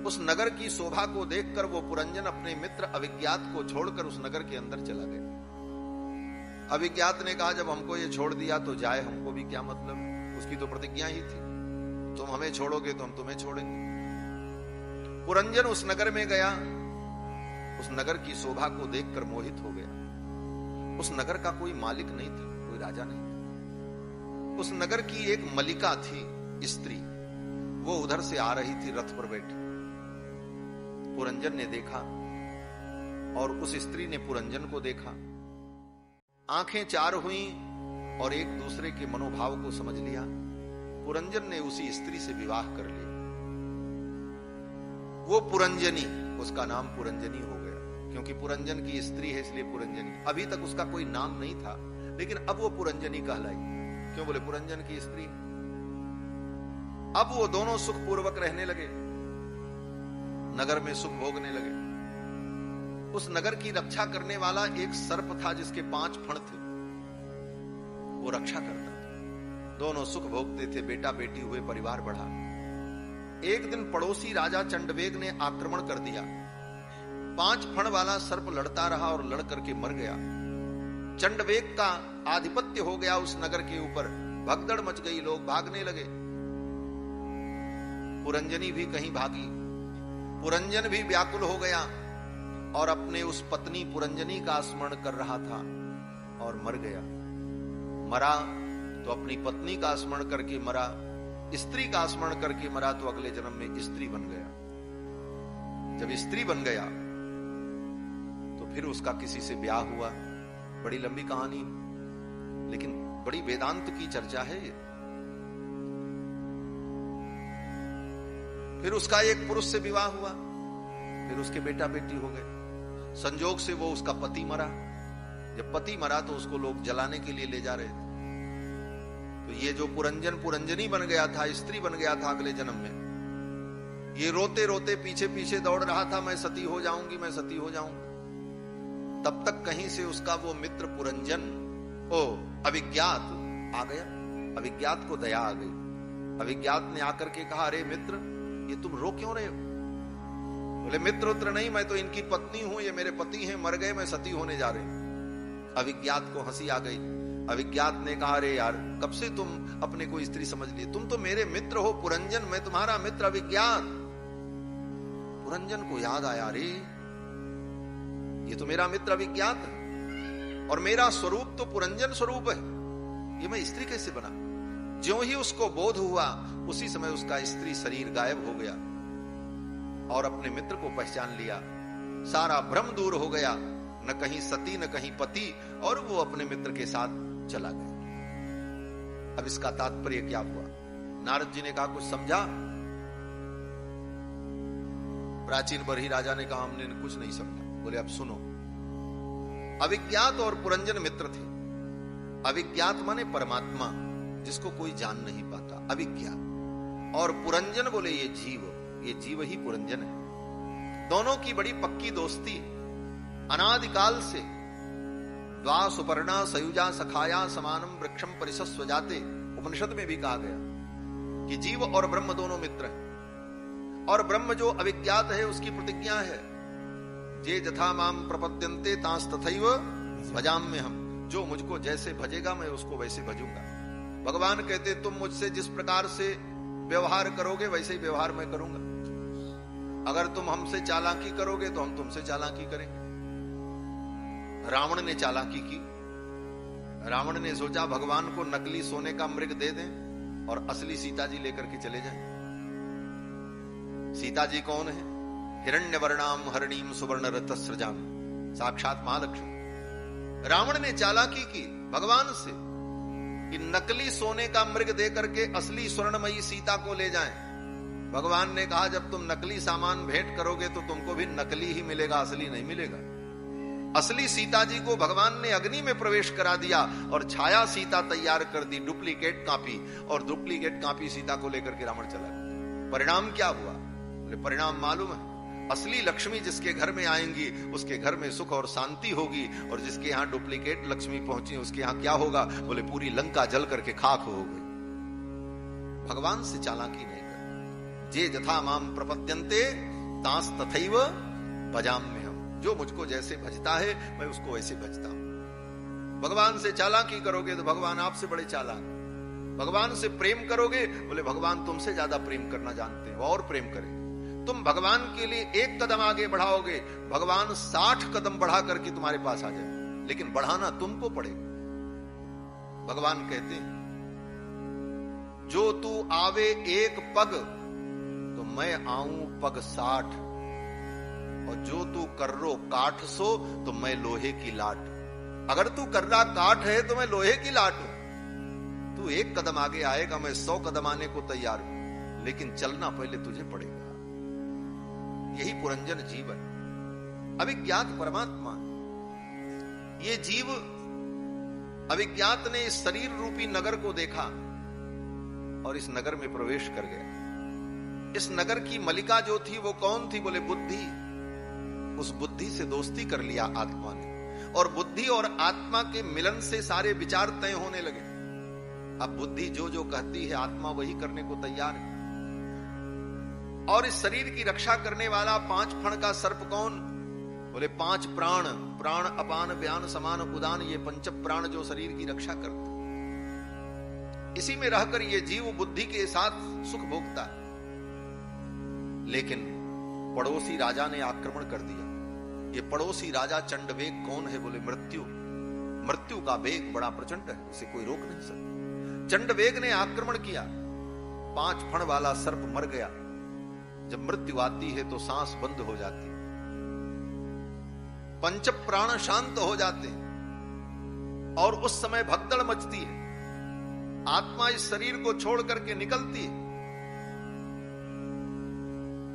उस नगर की शोभा को देखकर वो पुरंजन अपने मित्र अविज्ञात को छोड़कर उस नगर के अंदर चला गया। अविज्ञात ने कहा, जब हमको ये छोड़ दिया तो जाए, हमको भी क्या मतलब, उसकी तो प्रतिज्ञा ही थी, तुम हमें छोड़ोगे तो हम तुम्हें छोड़ेंगे। पुरंजन उस नगर में गया, उस नगर की शोभा को देखकर मोहित हो गया। उस नगर का कोई मालिक नहीं था, कोई राजा नहीं था। उस नगर की एक मलिका थी, स्त्री, वो उधर से आ रही थी रथ पर बैठी। पुरंजन ने देखा और उस स्त्री ने पुरंजन को देखा। आंखें चार हुई और एक दूसरे के मनोभाव को समझ लिया। पुरंजन ने उसी स्त्री से विवाह कर लिया। वो पुरंजनी, उसका नाम पुरंजनी हो गया, क्योंकि पुरंजन की स्त्री है इसलिए पुरंजनी। अभी तक उसका कोई नाम नहीं था, लेकिन अब वो पुरंजनी कहलाई। क्यों? बोले पुरंजन की स्त्री। अब वो दोनों सुखपूर्वक रहने लगे, नगर में सुख भोगने लगे। उस नगर की रक्षा करने वाला एक सर्प था जिसके 5 फण थे, वो रक्षा करता था। दोनों सुख भोगते थे, बेटा बेटी हुए, परिवार बढ़ा। एक दिन पड़ोसी राजा चंडवेग ने आक्रमण कर दिया। 5 फण वाला सर्प लड़ता रहा और लड़ करके मर गया। चंडवेग का आधिपत्य हो गया उस नगर के ऊपर। भगदड़ मच गई, लोग भागने लगे। पुरंजनी भी कहीं भागी। पुरंजन भी व्याकुल हो गया और अपने उस पत्नी पुरंजनी का स्मरण कर रहा था और मर गया। मरा तो अपनी पत्नी का स्मरण करके मरा, स्त्री का स्मरण करके मरा तो अगले जन्म में स्त्री बन गया। जब स्त्री बन गया तो फिर उसका किसी से ब्याह हुआ। बड़ी लंबी कहानी, लेकिन बड़ी वेदांत की चर्चा है ये। फिर उसका एक पुरुष से विवाह हुआ, फिर उसके बेटा बेटी हो गए। संजोग से वो उसका पति मरा। जब पति मरा तो उसको लोग जलाने के लिए ले जा रहे थे। तो ये जो पुरंजन पुरंजनी बन गया था, स्त्री बन गया था अगले जन्म में, ये रोते रोते पीछे पीछे दौड़ रहा था, मैं सती हो जाऊंगी, मैं सती हो जाऊंगी। तब तक कहीं से उसका वो मित्र पुरंजन, अविज्ञात आ गया। अविज्ञात को दया आ गई। अविज्ञात ने आकर के कहा, अरे मित्र, ये तुम रो क्यों रहे हो? बोले, मित्र उत्र नहीं, मैं तो इनकी पत्नी हूं, ये मेरे पति हैं, मर गए, मैं सती होने जा रही। अविज्ञात को हंसी आ गई। अविज्ञात ने कहा, अरे यार, कब से तुम अपने को स्त्री समझ लिए? तुम तो मेरे मित्र हो पुरंजन, मैं तुम्हारा मित्र अविज्ञात। पुरंजन को याद आया, अरे ये तो मेरा मित्र अविज्ञात है और मेरा स्वरूप तो पुरंजन स्वरूप है, ये मैं स्त्री कैसे बना? ज्यों ही उसको बोध हुआ, उसी समय उसका स्त्री शरीर गायब हो गया और अपने मित्र को पहचान लिया। सारा भ्रम दूर हो गया, न कहीं सती न कहीं पति, और वो अपने मित्र के साथ चला गया। अब इसका तात्पर्य क्या हुआ? नारद जी ने कहा, कुछ समझा? प्राचीन बरही राजा ने कहा हमने कुछ नहीं समझा। बोले अब सुनो, अविज्ञात और पुरंजन मित्र थे। अविज्ञात माने परमात्मा जिसको कोई जान नहीं पाता, अविज्ञात, और पुरंजन बोले ये जीव ही पुरंजन है। दोनों की बड़ी पक्की दोस्ती अनादिकाल से। द्वा सुपर्णा सयुजा सखाया समानम वृक्षम परिसस्व जाते, उपनिषद में भी कहा गया कि जीव और ब्रह्म दोनों मित्र हैं। और ब्रह्म जो अविज्ञात है उसकी प्रतिज्ञा है, जे जथा माम प्रपद्यन्ते तांस तथैव भजाम्य हम। जो मुझको जैसे भजेगा मैं उसको वैसे भजूंगा। भगवान कहते तुम मुझसे जिस प्रकार से व्यवहार करोगे वैसे ही व्यवहार मैं करूंगा। अगर तुम हमसे चालाकी करोगे तो हम तुमसे चालाकी करेंगे। रावण ने चालाकी की। रावण ने सोचा भगवान को नकली सोने का मृग दे दें और असली सीता जी लेकर के चले जाएं। सीता जी कौन है? हिरण्यवर्णाम हरणीम सुवर्ण रतस्रजाम, साक्षात महालक्ष्मी। रावण ने चालाकी की भगवान से कि नकली सोने का मृग दे करके असली स्वर्णमयी सीता को ले जाएं। भगवान ने कहा जब तुम नकली सामान भेंट करोगे तो तुमको भी नकली ही मिलेगा, असली नहीं मिलेगा। असली सीता जी को भगवान ने अग्नि में प्रवेश करा दिया और छाया सीता तैयार कर दी, डुप्लीकेट कॉपी। और डुप्लीकेट कॉपी सीता को लेकर के रावण चला गया। परिणाम क्या हुआ? परिणाम मालूम है, असली लक्ष्मी जिसके घर में आएंगी उसके घर में सुख और शांति होगी, और जिसके यहाँ डुप्लीकेट लक्ष्मी पहुंची उसके यहाँ क्या होगा? बोले पूरी लंका जल करके खाक हो गई। भगवान से चालाकी नहीं कर। जे जथा माम प्रपद्यन्ते तांस तथैव भजाम्य हम। जो मुझको जैसे भजता है मैं उसको वैसे भजता हूं। भगवान से चालाकी करोगे तो भगवान आपसे बड़े चालाक। भगवान से प्रेम करोगे, बोले भगवान तुमसे ज्यादा प्रेम करना जानते हैं, वो और प्रेम करें। तुम भगवान के लिए एक कदम आगे बढ़ाओगे, भगवान 60 कदम बढ़ा करके तुम्हारे पास आ जाए, लेकिन बढ़ाना तुमको पड़ेगा। भगवान कहते हैं जो तू आवे एक पग तो मैं आऊं पग 60, और जो तू कर्रो काठ सो तो मैं लोहे की लाट। अगर तू कर्रा काठ है तो मैं लोहे की लाट हूं। तू एक कदम आगे आएगा, मैं 100 कदम आने को तैयार हूं, लेकिन चलना पहले तुझे पड़ेगा। यही पुरंजन जीवन, अविज्ञात परमात्मा। ये जीव अविज्ञात ने इस शरीर रूपी नगर को देखा और इस नगर में प्रवेश कर गया। इस नगर की मलिका जो थी वो कौन थी? बोले बुद्धि। उस बुद्धि से दोस्ती कर लिया आत्मा ने, और बुद्धि और आत्मा के मिलन से सारे विचार तय होने लगे। अब बुद्धि जो जो कहती है आत्मा वही करने को तैयार है। और इस शरीर की रक्षा करने वाला 5 फण का सर्प कौन? बोले 5 प्राण, प्राण अपान व्यान समान उदान, ये 5 प्राण जो शरीर की रक्षा करते। इसी में रहकर ये जीव बुद्धि के साथ सुख भोगता है। लेकिन पड़ोसी राजा ने आक्रमण कर दिया। ये पड़ोसी राजा चंडवेग कौन है? बोले मृत्यु। मृत्यु का वेग बड़ा प्रचंड है, इसे कोई रोक नहीं सकता। चंडवेग ने आक्रमण किया, 5 फण वाला सर्प मर गया। जब मृत्यु आती है तो सांस बंद हो जाती है, 5 प्राण शांत हो जाते हैं, और उस समय भगदड़ मचती है। आत्मा इस शरीर को छोड़ करके निकलती है,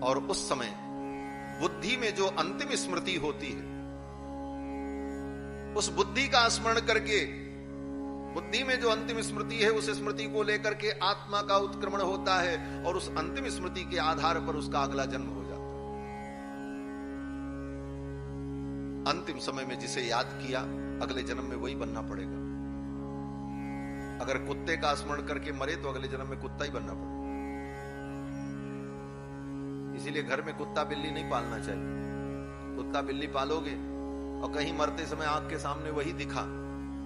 और उस समय बुद्धि में जो अंतिम स्मृति होती है, उस बुद्धि का स्मरण करके, बुद्धि में जो अंतिम स्मृति है उस स्मृति को लेकर के आत्मा का उत्क्रमण होता है, और उस अंतिम स्मृति के आधार पर उसका अगला जन्म हो जाता है। अंतिम समय में जिसे याद किया अगले जन्म में वही बनना पड़ेगा। अगर कुत्ते का स्मरण करके मरे तो अगले जन्म में कुत्ता ही बनना पड़ेगा। इसीलिए घर में कुत्ता बिल्ली नहीं पालना चाहिए। कुत्ता बिल्ली पालोगे और कहीं मरते समय आंख के सामने वही दिखा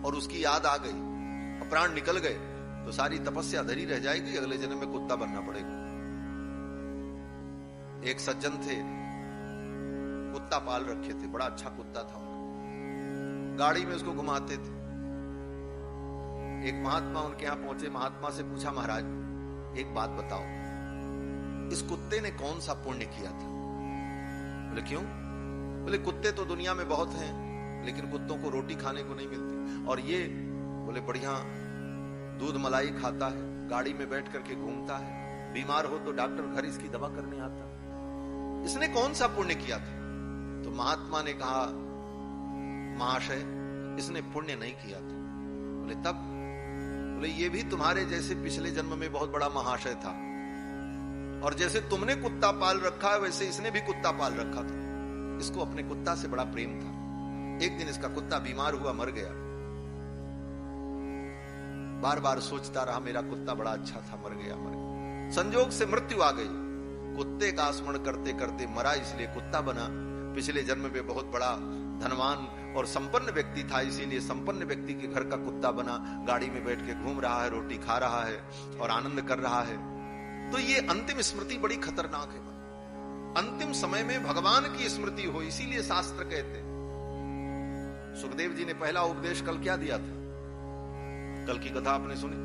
और उसकी याद आ गई और प्राण निकल गए तो सारी तपस्या धरी रह जाएगी, अगले जन्म में कुत्ता बनना पड़ेगा। एक सज्जन थे, कुत्ता पाल रखे थे, बड़ा अच्छा कुत्ता था उनका, गाड़ी में उसको घुमाते थे। एक महात्मा उनके यहां पहुंचे, महात्मा से पूछा महाराज एक बात बताओ, इस कुत्ते ने कौन सा पुण्य किया था? बोले क्यों? बोले कुत्ते तो दुनिया में बहुत हैं, लेकिन कुत्तों को रोटी खाने को नहीं मिलती, और ये बोले बढ़िया दूध मलाई खाता है, गाड़ी में बैठ करके घूमता है, बीमार हो तो डॉक्टर घर इसकी दवा करने आता है। इसने कौन सा पुण्य किया था? तो महात्मा ने कहा, महाशय इसने पुण्य नहीं किया था। बोले तब? बोले ये भी तुम्हारे जैसे पिछले जन्म में बहुत बड़ा महाशय था, और जैसे तुमने कुत्ता पाल रखा है वैसे इसने भी कुत्ता पाल रखा था। इसको अपने कुत्ता से बड़ा प्रेम था। एक दिन इसका कुत्ता बीमार हुआ, मर गया। बार बार सोचता रहा मेरा कुत्ता बड़ा अच्छा था, मर गया। संजोग से मृत्यु आ गई। कुत्ते का स्मरण करते करते मरा, इसलिए कुत्ता बना। पिछले जन्म में बहुत बड़ा धनवान और संपन्न व्यक्ति था, इसीलिए संपन्न व्यक्ति के घर का कुत्ता बना। गाड़ी में बैठ के घूम रहा है, रोटी खा रहा है और आनंद कर रहा है। तो ये अंतिम स्मृति बड़ी खतरनाक है। अंतिम समय में भगवान की स्मृति हो, इसीलिए शास्त्र कहते हैं। सुखदेव जी ने पहला उपदेश कल क्या दिया था? कल की कथा आपने सुनी।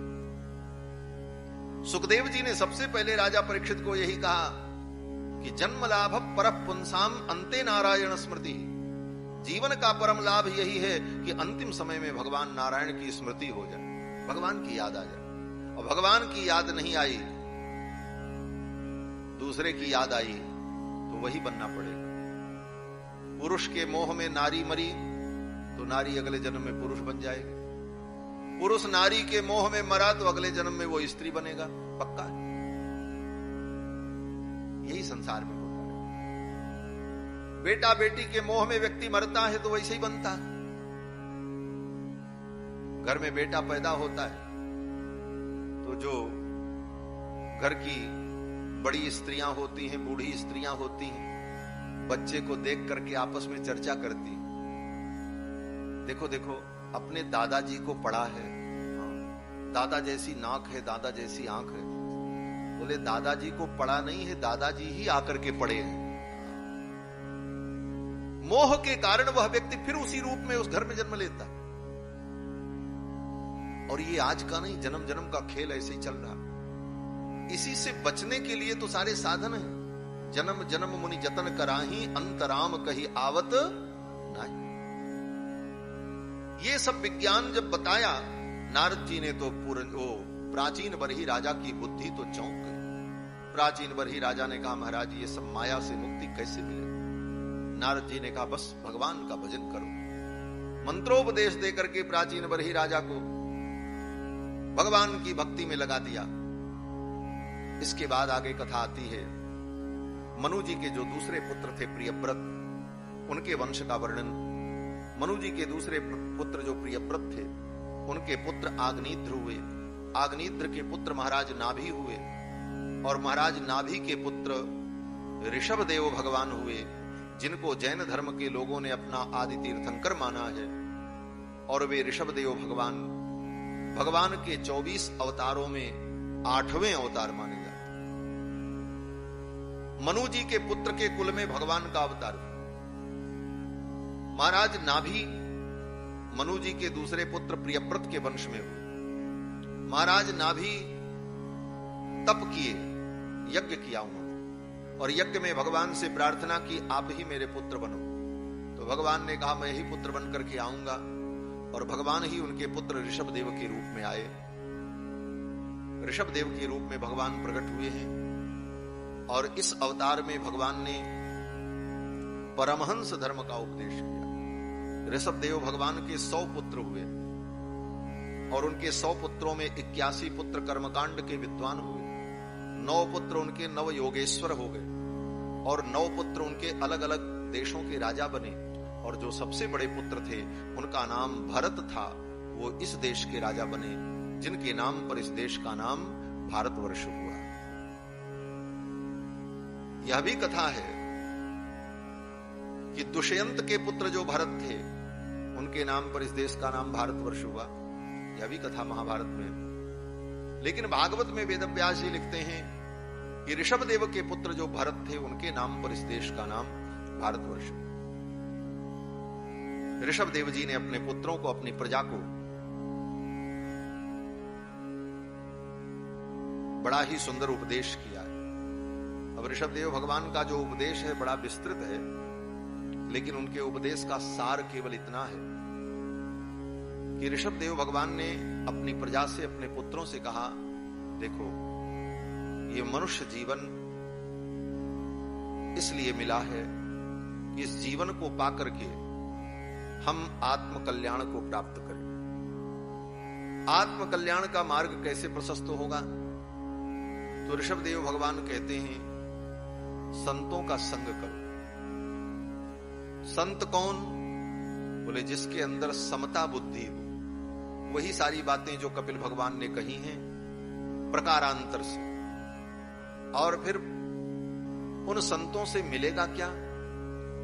सुखदेव जी ने सबसे पहले राजा परीक्षित को यही कहा कि जन्म लाभ परः पुंसाम अंते नारायण स्मृति। जीवन का परम लाभ यही है कि अंतिम समय में भगवान नारायण की स्मृति हो जाए, भगवान की याद आ जाए। और भगवान की याद नहीं आई, दूसरे की याद आई, तो वही बनना पड़ेगा। पुरुष के मोह में नारी मरी तो नारी अगले जन्म में पुरुष बन जाएगी। पुरुष नारी के मोह में मरा तो अगले जन्म में वो स्त्री बनेगा, पक्का है। यही संसार में होता है। बेटा बेटी के मोह में व्यक्ति मरता है तो वैसे ही बनता है। घर में बेटा पैदा होता है तो जो घर की बड़ी स्त्रियां होती हैं, बूढ़ी स्त्रियां होती हैं, बच्चे को देख करके आपस में चर्चा करती, देखो देखो अपने दादाजी को पड़ा है, दादा जैसी नाक है, दादा जैसी आंख है। बोले दादाजी को पड़ा नहीं है, दादाजी ही आकर के पड़े हैं। मोह के कारण वह व्यक्ति फिर उसी रूप में उस घर में जन्म लेता है। और ये आज का नहीं, जन्म जन्म का खेल ऐसे ही चल रहा। इसी से बचने के लिए तो सारे साधन हैं। जन्म जन्म मुनि जतन कराही, अंतराम कही आवत नहीं। ये सब विज्ञान जब बताया नारद जी ने तो प्राचीन बरही राजा की बुद्धि तो चौंक गई। प्राचीन बरही राजा ने कहा महाराज ये सब माया से मुक्ति कैसे मिले? नारद जी ने कहा बस भगवान का भजन करो। मंत्रोपदेश देकर के प्राचीन बरही राजा को भगवान की भक्ति में लगा दिया। इसके बाद आगे कथा आती है। मनु जी के जो दूसरे पुत्र थे प्रियव्रत, उनके वंश का वर्णन। मनु जी के दूसरे पुत्र जो प्रियव्रत थे, उनके पुत्र आग्निद्र हुए। आग्निद्र के पुत्र महाराज नाभि हुए, और महाराज नाभि के पुत्र ऋषभदेव भगवान हुए, जिनको जैन धर्म के लोगों ने अपना आदि तीर्थंकर माना है। और वे ऋषभदेव भगवान के 24 अवतारों में 8वें अवतार माने जाते। मनु जी के पुत्र के कुल में भगवान का अवतार हुआ। महाराज नाभि मनु जी के दूसरे पुत्र प्रियव्रत के वंश में हुए। महाराज नाभि तप किए, यज्ञ किया उन्होंने, और यज्ञ में भगवान से प्रार्थना की आप ही मेरे पुत्र बनो। तो भगवान ने कहा मैं ही पुत्र बन करके आऊंगा, और भगवान ही उनके पुत्र ऋषभदेव के रूप में आए। ऋषभदेव के रूप में भगवान प्रकट हुए हैं, और इस अवतार में भगवान ने परमहंस धर्म का उपदेश किया। ऋषभदेव भगवान के 100 पुत्र हुए, और उनके 100 पुत्रों में 81 पुत्र कर्मकांड के विद्वान हुए। 9 पुत्र उनके नव योगेश्वर हो गए, और 9 पुत्र उनके अलग अलग देशों के राजा बने। और जो सबसे बड़े पुत्र थे उनका नाम भरत था, वो इस देश के राजा बने, जिनके नाम पर इस देश का नाम भारतवर्ष हुआ। यह भी कथा है कि दुष्यंत के पुत्र जो भरत थे, उनके नाम पर इस देश का नाम भारतवर्ष हुआ। यह भी कथा महाभारत में। लेकिन भागवत में वेदव्यास जी लिखते हैं कि ऋषभदेव के पुत्र जो भरत थे, उनके नाम पर इस देश का नाम भारतवर्ष। ऋषभदेव जी ने अपने पुत्रों को, अपनी प्रजा को बड़ा ही सुंदर उपदेश किया है। अब ऋषभदेव भगवान का जो उपदेश है बड़ा विस्तृत है, लेकिन उनके उपदेश का सार केवल इतना है कि ऋषभदेव भगवान ने अपनी प्रजा से, अपने पुत्रों से कहा, देखो ये मनुष्य जीवन इसलिए मिला है कि इस जीवन को पाकर के हम आत्म कल्याण को प्राप्त करें। आत्म कल्याण का मार्ग कैसे प्रशस्त होगा? तो ऋषभदेव भगवान कहते हैं, संतों का संग करो। संत कौन? बोले जिसके अंदर समता बुद्धि हो। वही सारी बातें जो कपिल भगवान ने कही हैं प्रकारांतर से। और फिर उन संतों से मिलेगा क्या?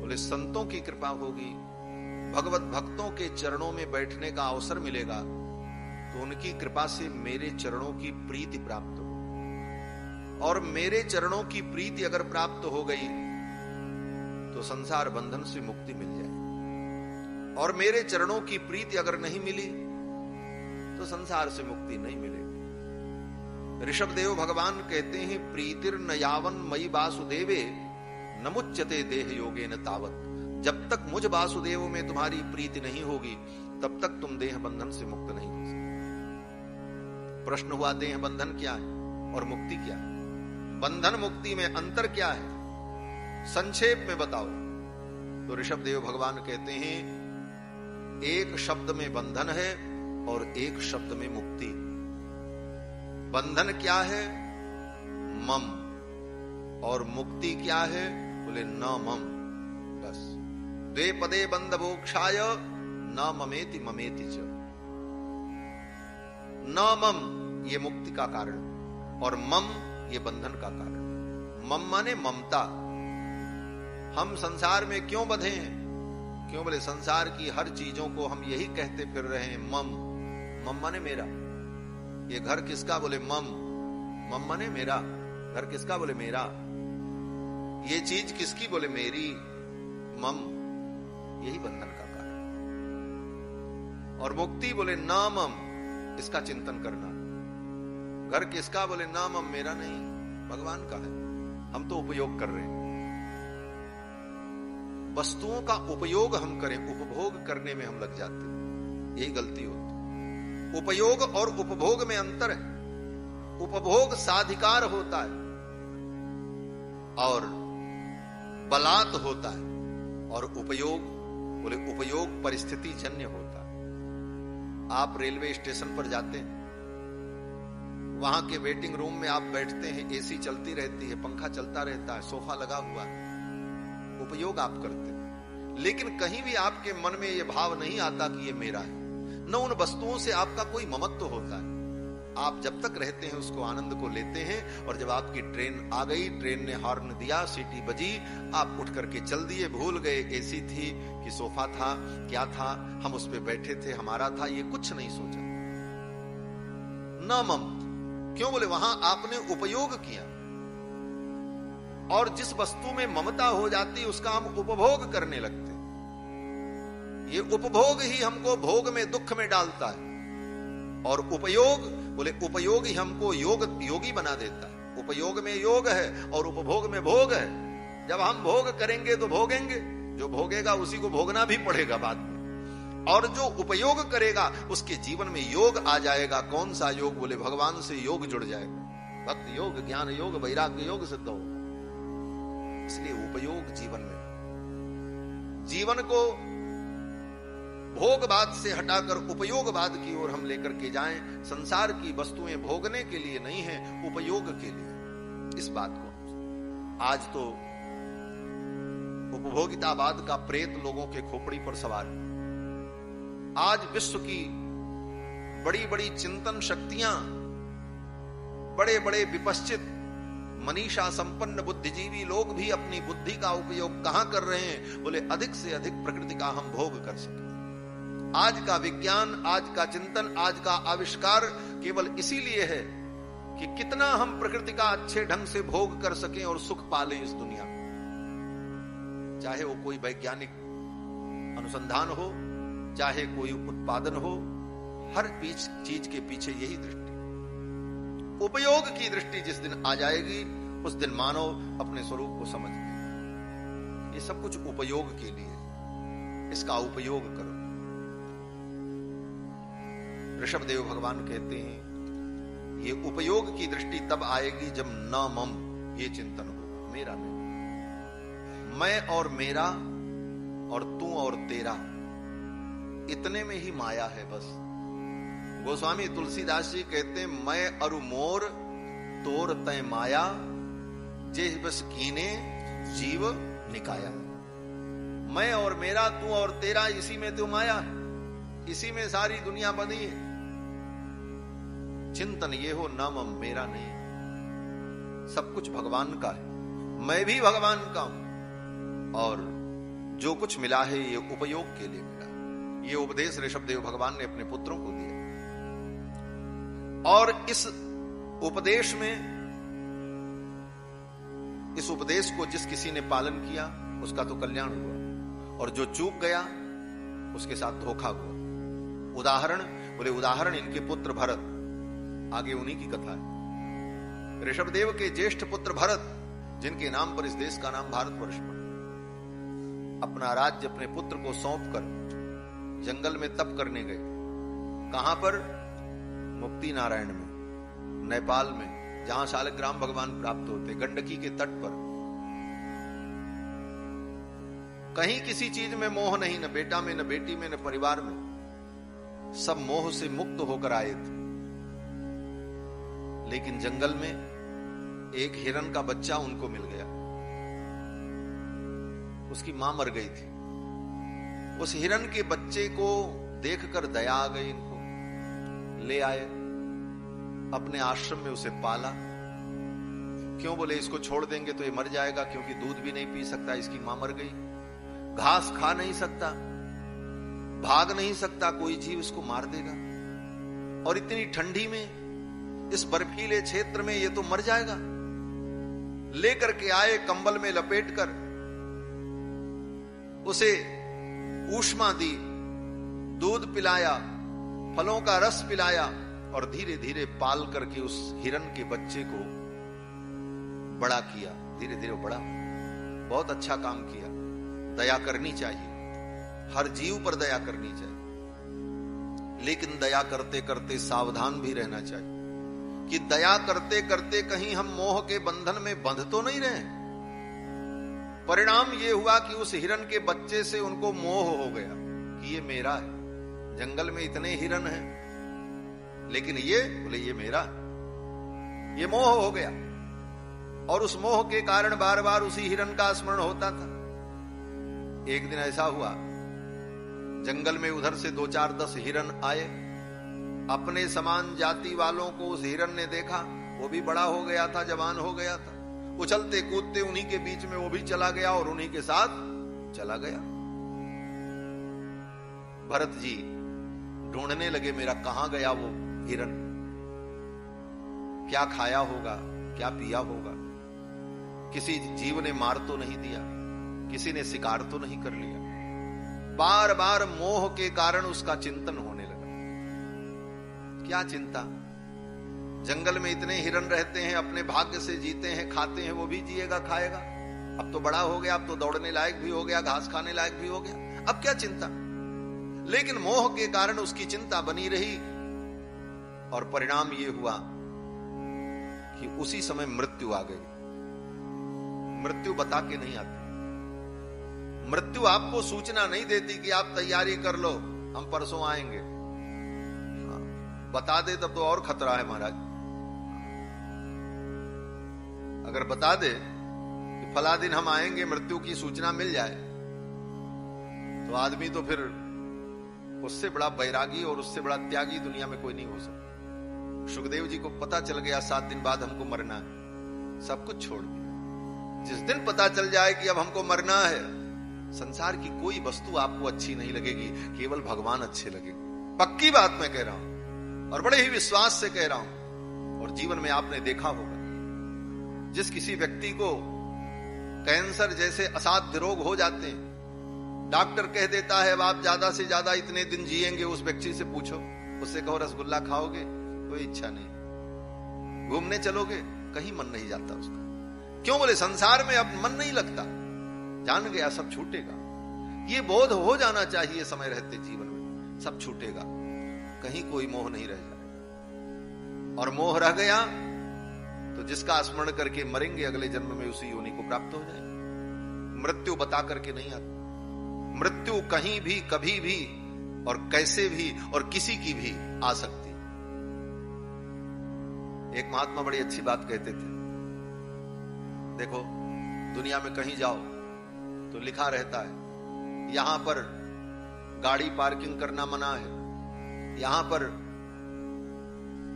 बोले संतों की कृपा होगी, भगवत भक्तों के चरणों में बैठने का अवसर मिलेगा, तो उनकी कृपा से मेरे चरणों की प्रीति प्राप्त हो। और मेरे चरणों की प्रीति अगर प्राप्त हो गई तो संसार बंधन से मुक्ति मिल जाए। और मेरे चरणों की प्रीति अगर नहीं मिली तो संसार से मुक्ति नहीं मिलेगी। ऋषभदेव भगवान कहते हैं, प्रीतिर न यावन मई वासुदेवे न मुच्यते देह योगे न तावत। जब तक मुझ वासुदेव में तुम्हारी प्रीति नहीं होगी तब तक तुम देह बंधन से मुक्त नहीं हो सकते। प्रश्न हुआ, देह बंधन क्या है और मुक्ति क्या है? बंधन मुक्ति में अंतर क्या है? संक्षेप में बताओ। तो ऋषभदेव भगवान कहते हैं, एक शब्द में बंधन है और एक शब्द में मुक्ति। बंधन क्या है? मम। और मुक्ति क्या है? बोले न मम। बस द्वे पदे बंध मोक्षाय न ममेति ममेति च। न मम ये मुक्ति का कारण और मम ये बंधन का कारण। मम माने ममता। हम संसार में क्यों बंधे हैं? क्यों? बोले संसार की हर चीजों को हम यही कहते फिर रहे हैं, मम। मम माने मेरा। ये घर किसका? बोले मम। मम माने मेरा। घर किसका? बोले मेरा। ये चीज किसकी? बोले मेरी। मम। यही बंधन का कारण। और मुक्ति? बोले ना मम। इसका चिंतन करना। घर किसका? बोले ना मम, मेरा नहीं, भगवान का है। हम तो उपयोग कर रहे हैं। वस्तुओं का उपयोग हम करें, उपभोग करने में हम लग जाते हैं, यही गलती होती। उपयोग और उपभोग में अंतर है। उपभोग साधिकार होता है और बलात् होता है, और उपयोग बोले उपयोग परिस्थिति जन्य होता है। आप रेलवे स्टेशन पर जाते हैं, वहां के वेटिंग रूम में आप बैठते हैं, एसी चलती रहती है, पंखा चलता रहता है, सोफा लगा हुआ है, उपयोग आप करते हैं। लेकिन कहीं भी आपके मन में यह भाव नहीं आता कि ये मेरा है। न उन वस्तुओं से आपका कोई ममत्व होता है। आप जब तक रहते हैं उसको आनंद को लेते हैं, और जब आपकी ट्रेन आ गई, ट्रेन ने हॉर्न दिया, सीटी बजी, आप उठ करके चल दिए, भूल गए एसी थी कि सोफा था, क्या था, हम उस पे बैठे थे, हमारा था, ये कुछ नहीं सोचा। न मम। क्यों? बोले वहां आपने उपयोग किया। और जिस वस्तु में ममता हो जाती है उसका हम उपभोग करने लगते। ये उपभोग ही हमको भोग में, दुख में डालता है। और उपयोग बोले उपयोग ही हमको योगी बना देता है। उपयोग में योग है और उपभोग में भोग है। जब हम भोग करेंगे तो भोगेंगे, जो भोगेगा उसी को भोगना भी पड़ेगा बाद में। और जो उपयोग करेगा उसके जीवन में योग आ जाएगा। कौन सा योग? बोले भगवान से योग जुड़ जाएगा। भक्ति योग, ज्ञान योग, वैराग्य योग सिद्ध हो। इसलिए उपयोग जीवन में, जीवन को भोगवाद से हटाकर उपयोगवाद की ओर हम लेकर के जाएं। संसार की वस्तुएं भोगने के लिए नहीं है, उपयोग के लिए। इस बात को आज तो उपभोगितावाद का प्रेत लोगों के खोपड़ी पर सवार है। आज विश्व की बड़ी बड़ी चिंतन शक्तियां, बड़े बड़े विपश्चित मनीषा संपन्न बुद्धिजीवी लोग भी अपनी बुद्धि का उपयोग कहां कर रहे हैं? बोले अधिक से अधिक प्रकृति का हम भोग कर सके। आज का विज्ञान, आज का चिंतन, आज का आविष्कार केवल इसीलिए है कि कितना हम प्रकृति का अच्छे ढंग से भोग कर सकें और सुख पालें इस दुनिया में। चाहे वो कोई वैज्ञानिक अनुसंधान हो, चाहे कोई उत्पादन हो, हर चीज के पीछे यही दृष्टि। उपयोग की दृष्टि जिस दिन आ जाएगी उस दिन मानव अपने स्वरूप को समझ लेगा। ये सब कुछ उपयोग के लिए, इसका उपयोग करो। ऋषभदेव भगवान कहते हैं ये उपयोग की दृष्टि तब आएगी जब न मम ये चिंतन हो, मेरा नहीं। मैं और मेरा और तू और तेरा, इतने में ही माया है बस। गोस्वामी तुलसीदास जी कहते हैं, मैं अरु मोर तोर तय माया, जे बस कीने जीव निकाया। मैं और मेरा, तू और तेरा, इसी में तो माया है, इसी में सारी दुनिया बनी है। चिंतन ये हो न मम, मेरा नहीं, सब कुछ भगवान का है, मैं भी भगवान का हूं, और जो कुछ मिला है ये उपयोग के लिए मिला। ये उपदेश ऋषभदेव भगवान ने अपने पुत्रों को दिया, और इस उपदेश में, इस उपदेश को जिस किसी ने पालन किया उसका तो कल्याण हुआ, और जो चूक गया उसके साथ धोखा हुआ। उदाहरण बोले, उदाहरण इनके पुत्र भरत, आगे उन्हीं की कथा है। ऋषभदेव के ज्येष्ठ पुत्र भरत, जिनके नाम पर इस देश का नाम भारतवर्ष पड़ा, अपना राज्य अपने पुत्र को सौंपकर जंगल में तप करने गए। कहां पर? मुक्ति नारायण में, नेपाल में, जहां शालिग्राम भगवान प्राप्त होते, गंडकी के तट पर। कहीं किसी चीज में मोह नहीं, न बेटा में, न बेटी में, न परिवार में, सब मोह से मुक्त होकर आए थे। लेकिन जंगल में एक हिरन का बच्चा उनको मिल गया, उसकी मां मर गई थी। उस हिरन के बच्चे को देखकर दया आ गई इनको, ले आए अपने आश्रम में, उसे पाला। क्यों? बोले इसको छोड़ देंगे तो ये मर जाएगा, क्योंकि दूध भी नहीं पी सकता, इसकी मां मर गई, घास खा नहीं सकता, भाग नहीं सकता, कोई जीव इसको मार देगा, और इतनी ठंडी में, इस बर्फीले क्षेत्र में ये तो मर जाएगा। लेकर के आए, कंबल में लपेटकर उसे ऊष्मा दी, दूध पिलाया, फलों का रस पिलाया, और धीरे धीरे पाल करके उस हिरन के बच्चे को बड़ा किया। धीरे धीरे बड़ा, बहुत अच्छा काम किया। दया करनी चाहिए, हर जीव पर दया करनी चाहिए, लेकिन दया करते करते सावधान भी रहना चाहिए कि दया करते करते कहीं हम मोह के बंधन में बंध तो नहीं रहे। परिणाम ये हुआ कि उस हिरन के बच्चे से उनको मोह हो गया कि ये मेरा है। जंगल में इतने हिरन हैं, लेकिन ये बोले ये मेरा है। ये मोह हो गया, और उस मोह के कारण बार बार उसी हिरन का स्मरण होता था। एक दिन ऐसा हुआ, जंगल में उधर से 2-4-10 हिरन आए। अपने समान जाति वालों को उस हिरन ने देखा, वो भी बड़ा हो गया था, जवान हो गया था। उछलते कूदते उन्हीं के बीच में वो भी चला गया, और उन्हीं के साथ चला गया। भरत जी ढूंढने लगे, मेरा कहां गया वो हिरन, क्या खाया होगा, क्या पिया होगा। किसी जीव ने मार तो नहीं दिया, किसी ने शिकार तो नहीं कर लिया। बार बार मोह के कारण उसका चिंतन होने लगा। क्या चिंता? जंगल में इतने हिरन रहते हैं, अपने भाग्य से जीते हैं, खाते हैं, वो भी जिएगा, खाएगा। अब तो बड़ा हो गया, अब तो दौड़ने लायक भी हो गया, घास खाने लायक भी हो गया, अब क्या चिंता। लेकिन मोह के कारण उसकी चिंता बनी रही, और परिणाम ये हुआ कि उसी समय मृत्यु आ गई। मृत्यु बता के नहीं आती, मृत्यु आपको सूचना नहीं देती कि आप तैयारी कर लो, हम परसों आएंगे। बता दे तब तो और खतरा है महाराज। अगर बता दे कि फला दिन हम आएंगे, मृत्यु की सूचना मिल जाए, तो आदमी तो फिर उससे बड़ा बैरागी और उससे बड़ा त्यागी दुनिया में कोई नहीं हो सकता। सुखदेव जी को पता चल गया 7 दिन बाद हमको मरना है, सब कुछ छोड़ दिया। जिस दिन पता चल जाए कि अब हमको मरना है, संसार की कोई वस्तु आपको अच्छी नहीं लगेगी, केवल भगवान अच्छे लगेंगे। पक्की बात मैं कह रहा हूं, और बड़े ही विश्वास से कह रहा हूं। और जीवन में आपने देखा होगा, जिस किसी व्यक्ति को कैंसर जैसे असाध्य रोग हो जाते हैं, डॉक्टर कह देता है अब आप ज्यादा से ज्यादा इतने दिन जिएंगे। उस व्यक्ति से पूछो, उससे कहो रसगुल्ला खाओगे, कोई इच्छा नहीं। घूमने चलोगे, कहीं मन नहीं जाता उसका। क्यों? बोले संसार में अब मन नहीं लगता, जान गया सब छूटेगा। ये बोध हो जाना चाहिए समय रहते जीवन में, सब छूटेगा, कहीं कोई मोह नहीं रह जाएगा। और मोह रह गया तो जिसका स्मरण करके मरेंगे, अगले जन्म में उसी योनि को प्राप्त हो जाए। मृत्यु बता करके नहीं आती। मृत्यु कहीं भी, कभी भी और कैसे भी और किसी की भी आ सकती। एक महात्मा बड़ी अच्छी बात कहते थे, देखो दुनिया में कहीं जाओ तो लिखा रहता है यहां पर गाड़ी पार्किंग करना मना है, यहां पर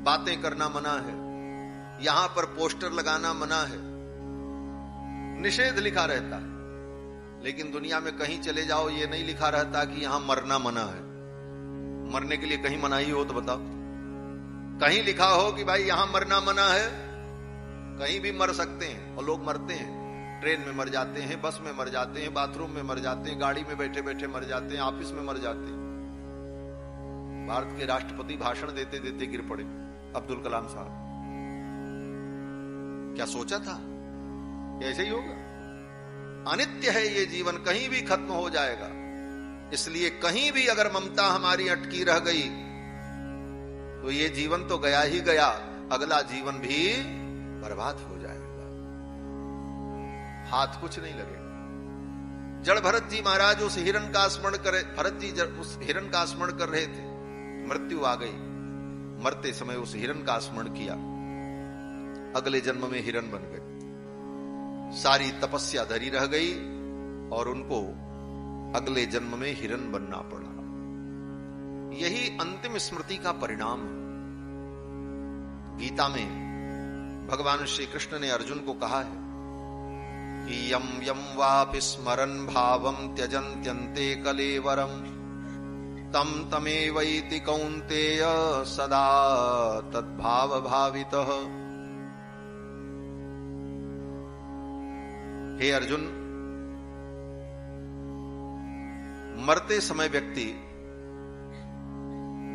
बातें करना मना है, यहां पर पोस्टर लगाना मना है, निषेध लिखा रहता है। लेकिन दुनिया में कहीं चले जाओ ये नहीं लिखा रहता कि यहां मरना मना है। मरने के लिए कहीं मनाही हो तो बताओ, कहीं लिखा हो कि भाई यहां मरना मना है? कहीं भी मर सकते हैं और लोग मरते हैं। ट्रेन में मर जाते हैं, बस में मर जाते हैं, बाथरूम में मर जाते हैं, गाड़ी में बैठे बैठे मर जाते हैं, ऑफिस में मर जाते हैं। भारत के राष्ट्रपति भाषण देते देते गिर पड़े, अब्दुल कलाम साहब। क्या सोचा था ऐसे ही होगा? अनित्य है ये जीवन, कहीं भी खत्म हो जाएगा। इसलिए कहीं भी अगर ममता हमारी अटकी रह गई तो ये जीवन तो गया ही गया, अगला जीवन भी बर्बाद हो जाएगा, हाथ कुछ नहीं लगेगा। जड़ भरत जी महाराज उस हिरण का स्मरण करे, भरत जी उस हिरण का स्मरण कर रहे थे, मृत्यु आ गई। मरते समय उस हिरण का स्मरण किया, अगले जन्म में हिरण बन गए। सारी तपस्या धरी रह गई और उनको अगले जन्म में हिरण बनना पड़ा। यही अंतिम स्मृति का परिणाम है। गीता में भगवान श्री कृष्ण ने अर्जुन को कहा है कि यम यम वापि स्मरन् भावम त्यजन्त्यन्ते कलेवरम तम तमेवैति कौन्तेय सदा तद्भाव भावितः। हे अर्जुन, मरते समय व्यक्ति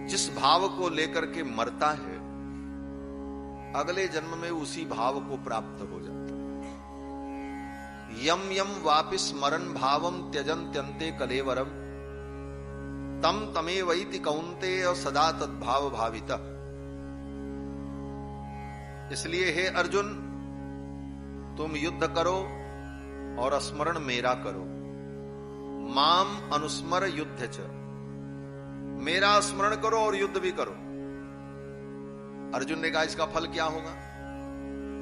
जिस भाव को लेकर के मरता है, अगले जन्म में उसी भाव को प्राप्त हो जाता है। यम यम वापि स्मरन् भावम त्यजन्त्यन्ते कलेवरम तम तमेवैति कौन्तेय सदा तद्भाव भावितः। इसलिए हे अर्जुन, तुम युद्ध करो और स्मरण मेरा करो। माम अनुस्मर युद्ध च, मेरा स्मरण करो और युद्ध भी करो। अर्जुन ने कहा इसका फल क्या होगा?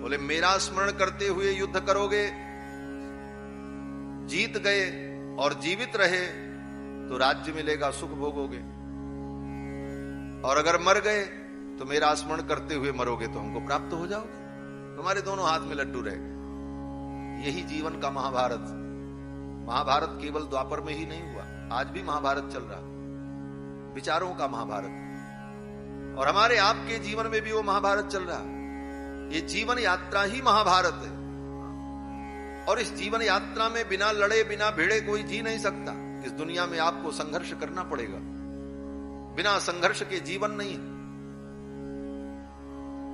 बोले मेरा स्मरण करते हुए युद्ध करोगे, जीत गए और जीवित रहे तो राज्य मिलेगा, सुख भोगोगे। और अगर मर गए तो मेरा स्मरण करते हुए मरोगे तो हमको प्राप्त हो जाओगे। तुम्हारे दोनों हाथ में लड्डू रहे। यही जीवन का महाभारत। महाभारत केवल द्वापर में ही नहीं हुआ, आज भी महाभारत चल रहा, विचारों का महाभारत। और हमारे आपके जीवन में भी वो महाभारत चल रहा। ये जीवन यात्रा ही महाभारत है। और इस जीवन यात्रा में बिना लड़े बिना भिड़े कोई जी नहीं सकता। इस दुनिया में आपको संघर्ष करना पड़ेगा, बिना संघर्ष के जीवन नहीं है।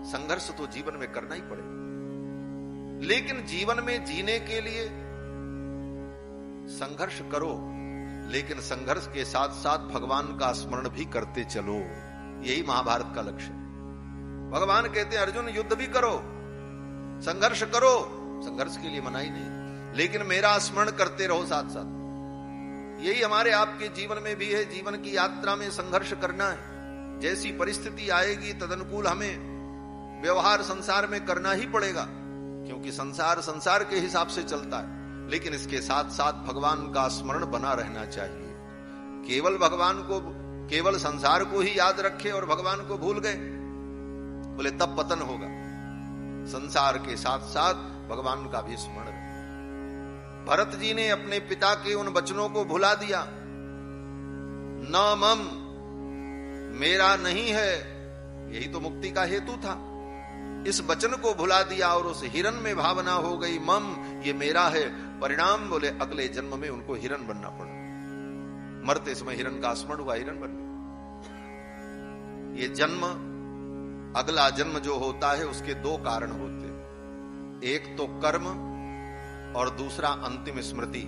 संघर्ष तो जीवन में करना ही पड़ेगा। लेकिन जीवन में जीने के लिए संघर्ष करो, लेकिन संघर्ष के साथ साथ भगवान का स्मरण भी करते चलो। यही महाभारत का लक्ष्य है। भगवान कहते हैं अर्जुन युद्ध भी करो, संघर्ष करो, संघर्ष के लिए मना ही नहीं, लेकिन मेरा स्मरण करते रहो साथ साथ। यही हमारे आपके जीवन में भी है। जीवन की यात्रा में संघर्ष करना है। जैसी परिस्थिति आएगी तदनुकूल हमें व्यवहार संसार में करना ही पड़ेगा, क्योंकि संसार संसार के हिसाब से चलता है। लेकिन इसके साथ साथ भगवान का स्मरण बना रहना चाहिए। केवल भगवान को, केवल संसार को ही याद रखे और भगवान को भूल गए, बोले तब पतन होगा। संसार के साथ साथ भगवान का भी स्मरण। भरत जी ने अपने पिता के उन वचनों को भुला दिया, न मम, मेरा नहीं है। यही तो मुक्ति का हेतु था। इस वचन को भुला दिया और उस हिरण में भावना हो गई, मम, ये मेरा है। परिणाम बोले अगले जन्म में उनको हिरण बनना पड़ा। मरते समय हिरण का स्मरण हुआ, हिरण बन गया। ये जन्म, अगला जन्म जो होता है उसके दो कारण होते हैं। एक तो कर्म और दूसरा अंतिम स्मृति।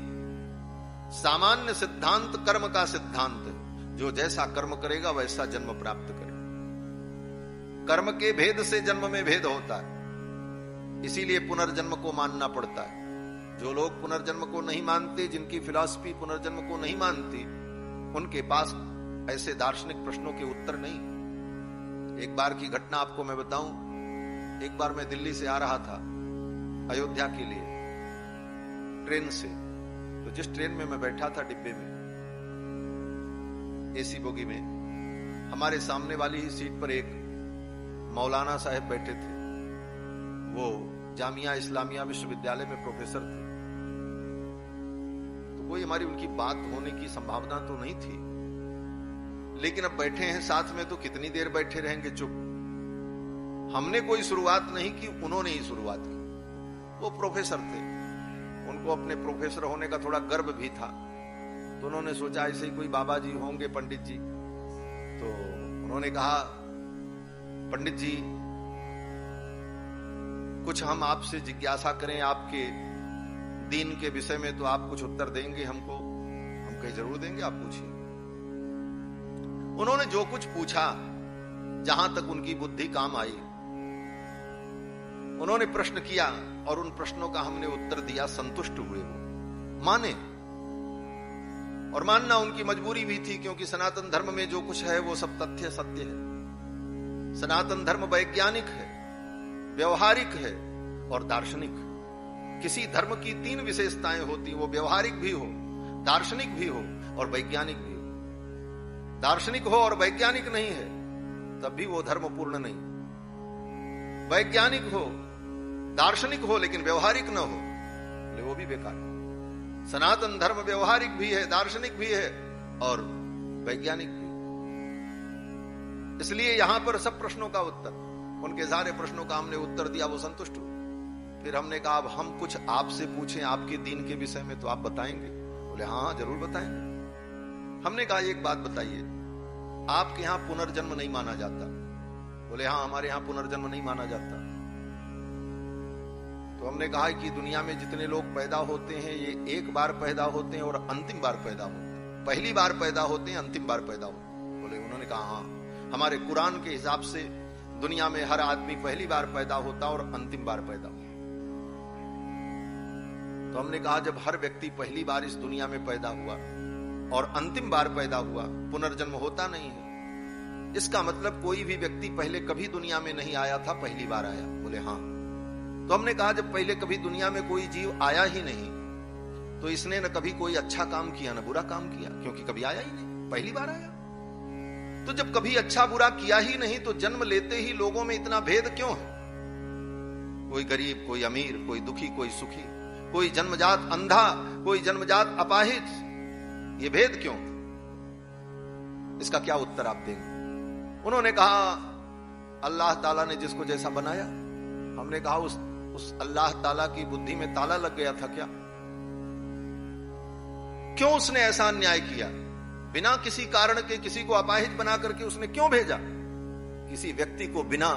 सामान्य सिद्धांत कर्म का सिद्धांत है, जो जैसा कर्म करेगा वैसा जन्म प्राप्त करेगा। कर्म के भेद से जन्म में भेद होता है, इसीलिए पुनर्जन्म को मानना पड़ता है। जो लोग पुनर्जन्म को नहीं मानते, जिनकी फिलॉसफी पुनर्जन्म को नहीं मानती, उनके पास ऐसे दार्शनिक प्रश्नों के उत्तर नहीं। एक बार की घटना आपको मैं बताऊं। एक बार मैं दिल्ली से आ रहा था अयोध्या के लिए ट्रेन से। तो जिस ट्रेन में मैं बैठा था, डिब्बे में, एसी बोगी में, हमारे सामने वाली ही सीट पर एक मौलाना साहब बैठे थे। वो जामिया इस्लामिया विश्वविद्यालय में प्रोफेसर थे। तो कोई हमारी उनकी बात होने की संभावना तो नहीं थी, लेकिन अब बैठे हैं साथ में तो कितनी देर बैठे रहेंगे चुप। हमने कोई शुरुआत नहीं की, उन्होंने ही शुरुआत की। वो प्रोफेसर थे, उनको अपने प्रोफेसर होने का थोड़ा गर्व भी था। तो उन्होंने सोचा ऐसे ही कोई बाबा जी होंगे, पंडित जी। तो उन्होंने कहा, पंडित जी कुछ हम आपसे जिज्ञासा करें आपके दीन के विषय में, तो आप कुछ उत्तर देंगे हमको? हम कहीं जरूर देंगे, आप पूछिए। उन्होंने जो कुछ पूछा, जहां तक उनकी बुद्धि काम आई, उन्होंने प्रश्न किया और उन प्रश्नों का हमने उत्तर दिया। संतुष्ट हुए, वो माने। और मानना उनकी मजबूरी भी थी, क्योंकि सनातन धर्म में जो कुछ है वो सब तथ्य सत्य है। सनातन धर्म वैज्ञानिक है, व्यवहारिक है और दार्शनिक। किसी धर्म की 3 विशेषताएं होती, वो व्यवहारिक भी हो, दार्शनिक भी हो और वैज्ञानिक भी हो। दार्शनिक हो और वैज्ञानिक नहीं है, तब भी वो धर्म पूर्ण नहीं। वैज्ञानिक हो, दार्शनिक हो, लेकिन व्यवहारिक न हो, बोले वो भी बेकार है। सनातन धर्म व्यवहारिक भी है, दार्शनिक भी है और वैज्ञानिक भी। इसलिए यहां पर सब प्रश्नों का उत्तर, उनके सारे प्रश्नों का हमने उत्तर दिया, वो संतुष्ट हुए। फिर हमने कहा, अब हम कुछ आपसे पूछें आपके दीन के विषय में, तो आप बताएंगे? बोले हाँ जरूर बताएंगे। हमने कहा, एक बात बताइए, आपके यहां पुनर्जन्म नहीं माना जाता? बोले हाँ, हमारे यहां पुनर्जन्म नहीं माना जाता। तो हमने कहा कि दुनिया में जितने लोग पैदा होते हैं, ये एक बार पैदा होते हैं और अंतिम बार पैदा होते हैं। पहली बार पैदा होते हैं, अंतिम बार पैदा होते हैं। बोले, उन्होंने कहा हाँ, हमारे कुरान के हिसाब से दुनिया में हर आदमी पहली बार पैदा होता और अंतिम बार पैदा होता। तो हमने कहा, जब हर व्यक्ति पहली बार इस दुनिया में पैदा हुआ और अंतिम बार पैदा हुआ, पुनर्जन्म होता नहीं है। इसका मतलब कोई भी व्यक्ति पहले कभी दुनिया में नहीं आया था, पहली बार आया। बोले हाँ। तो हमने कहा, जब पहले कभी दुनिया में कोई जीव आया ही नहीं, तो इसने न कभी कोई अच्छा काम किया न बुरा काम किया, क्योंकि कभी आया ही नहीं, पहली बार आया। तो जब कभी अच्छा बुरा किया ही नहीं, तो जन्म लेते ही लोगों में इतना भेद क्यों है? कोई गरीब, कोई अमीर, कोई दुखी, कोई सुखी, कोई जन्मजात अंधा, कोई जन्मजात अपाहिज, ये भेद क्यों? इसका क्या उत्तर आप देंगे? उन्होंने कहा, अल्लाह ताला ने जिसको जैसा बनाया। हमने कहा, उस अल्लाह ताला की बुद्धि में ताला लग गया था क्या? क्यों उसने ऐसा अन्याय किया? बिना किसी कारण के किसी को अपाहिज बना करके उसने क्यों भेजा? किसी व्यक्ति को बिना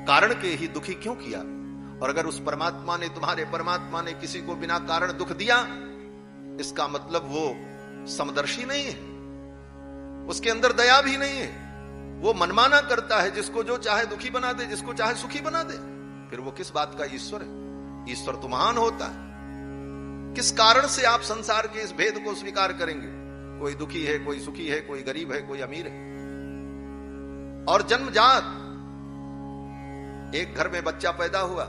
कारण के ही दुखी क्यों किया? और अगर उस परमात्मा ने, तुम्हारे परमात्मा ने किसी को बिना कारण दुख दिया, इसका मतलब वो समदर्शी नहीं है, उसके अंदर दया भी नहीं है। वो मनमाना करता है, जिसको जो चाहे दुखी बना दे, जिसको चाहे सुखी बना दे। फिर वो किस बात का ईश्वर है? ईश्वर तो महान होता है। किस कारण से आप संसार के इस भेद को स्वीकार करेंगे? कोई दुखी है, कोई सुखी है, कोई गरीब है, कोई अमीर है। और जन्मजात एक घर में बच्चा पैदा हुआ,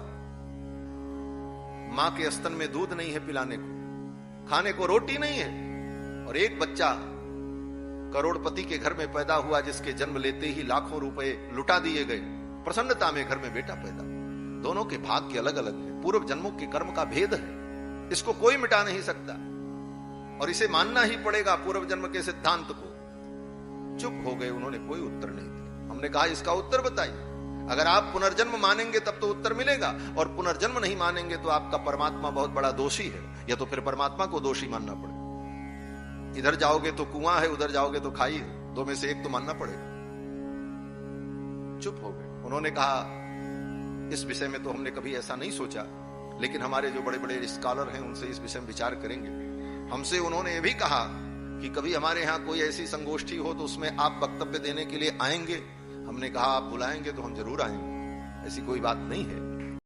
मां के स्तन में दूध नहीं है पिलाने को, खाने को रोटी नहीं है, और एक बच्चा करोड़पति के घर में पैदा हुआ, जिसके जन्म लेते ही लाखों रुपए लुटा दिए गए, प्रसन्नता में घर में बेटा पैदा। दोनों के भाग्य अलग अलग है, पूर्व जन्मों के कर्म का भेद है, इसको कोई मिटा नहीं सकता और इसे मानना ही पड़ेगा, पूर्व जन्म के सिद्धांत को। चुप हो गए, उन्होंने कोई उत्तर नहीं दिया। हमने कहा, इसका उत्तर बताइए। अगर आप पुनर्जन्म मानेंगे तब तो उत्तर मिलेगा, और पुनर्जन्म नहीं मानेंगे तो आपका परमात्मा बहुत बड़ा दोषी है, या तो फिर परमात्मा को दोषी मानना पड़ेगा। इधर जाओगे तो कुआं है, उधर जाओगे तो खाई है, दो में से एक तो मानना पड़ेगा। चुप हो गए। उन्होंने कहा, इस विषय में तो हमने कभी ऐसा नहीं सोचा, लेकिन हमारे जो बड़े बड़े स्कॉलर हैं उनसे इस विषय में विचार करेंगे। हमसे उन्होंने ये भी कहा कि कभी हमारे यहाँ कोई ऐसी संगोष्ठी हो तो उसमें आप वक्तव्य देने के लिए आएंगे? हमने कहा, आप बुलाएंगे तो हम जरूर आएंगे, ऐसी कोई बात नहीं है।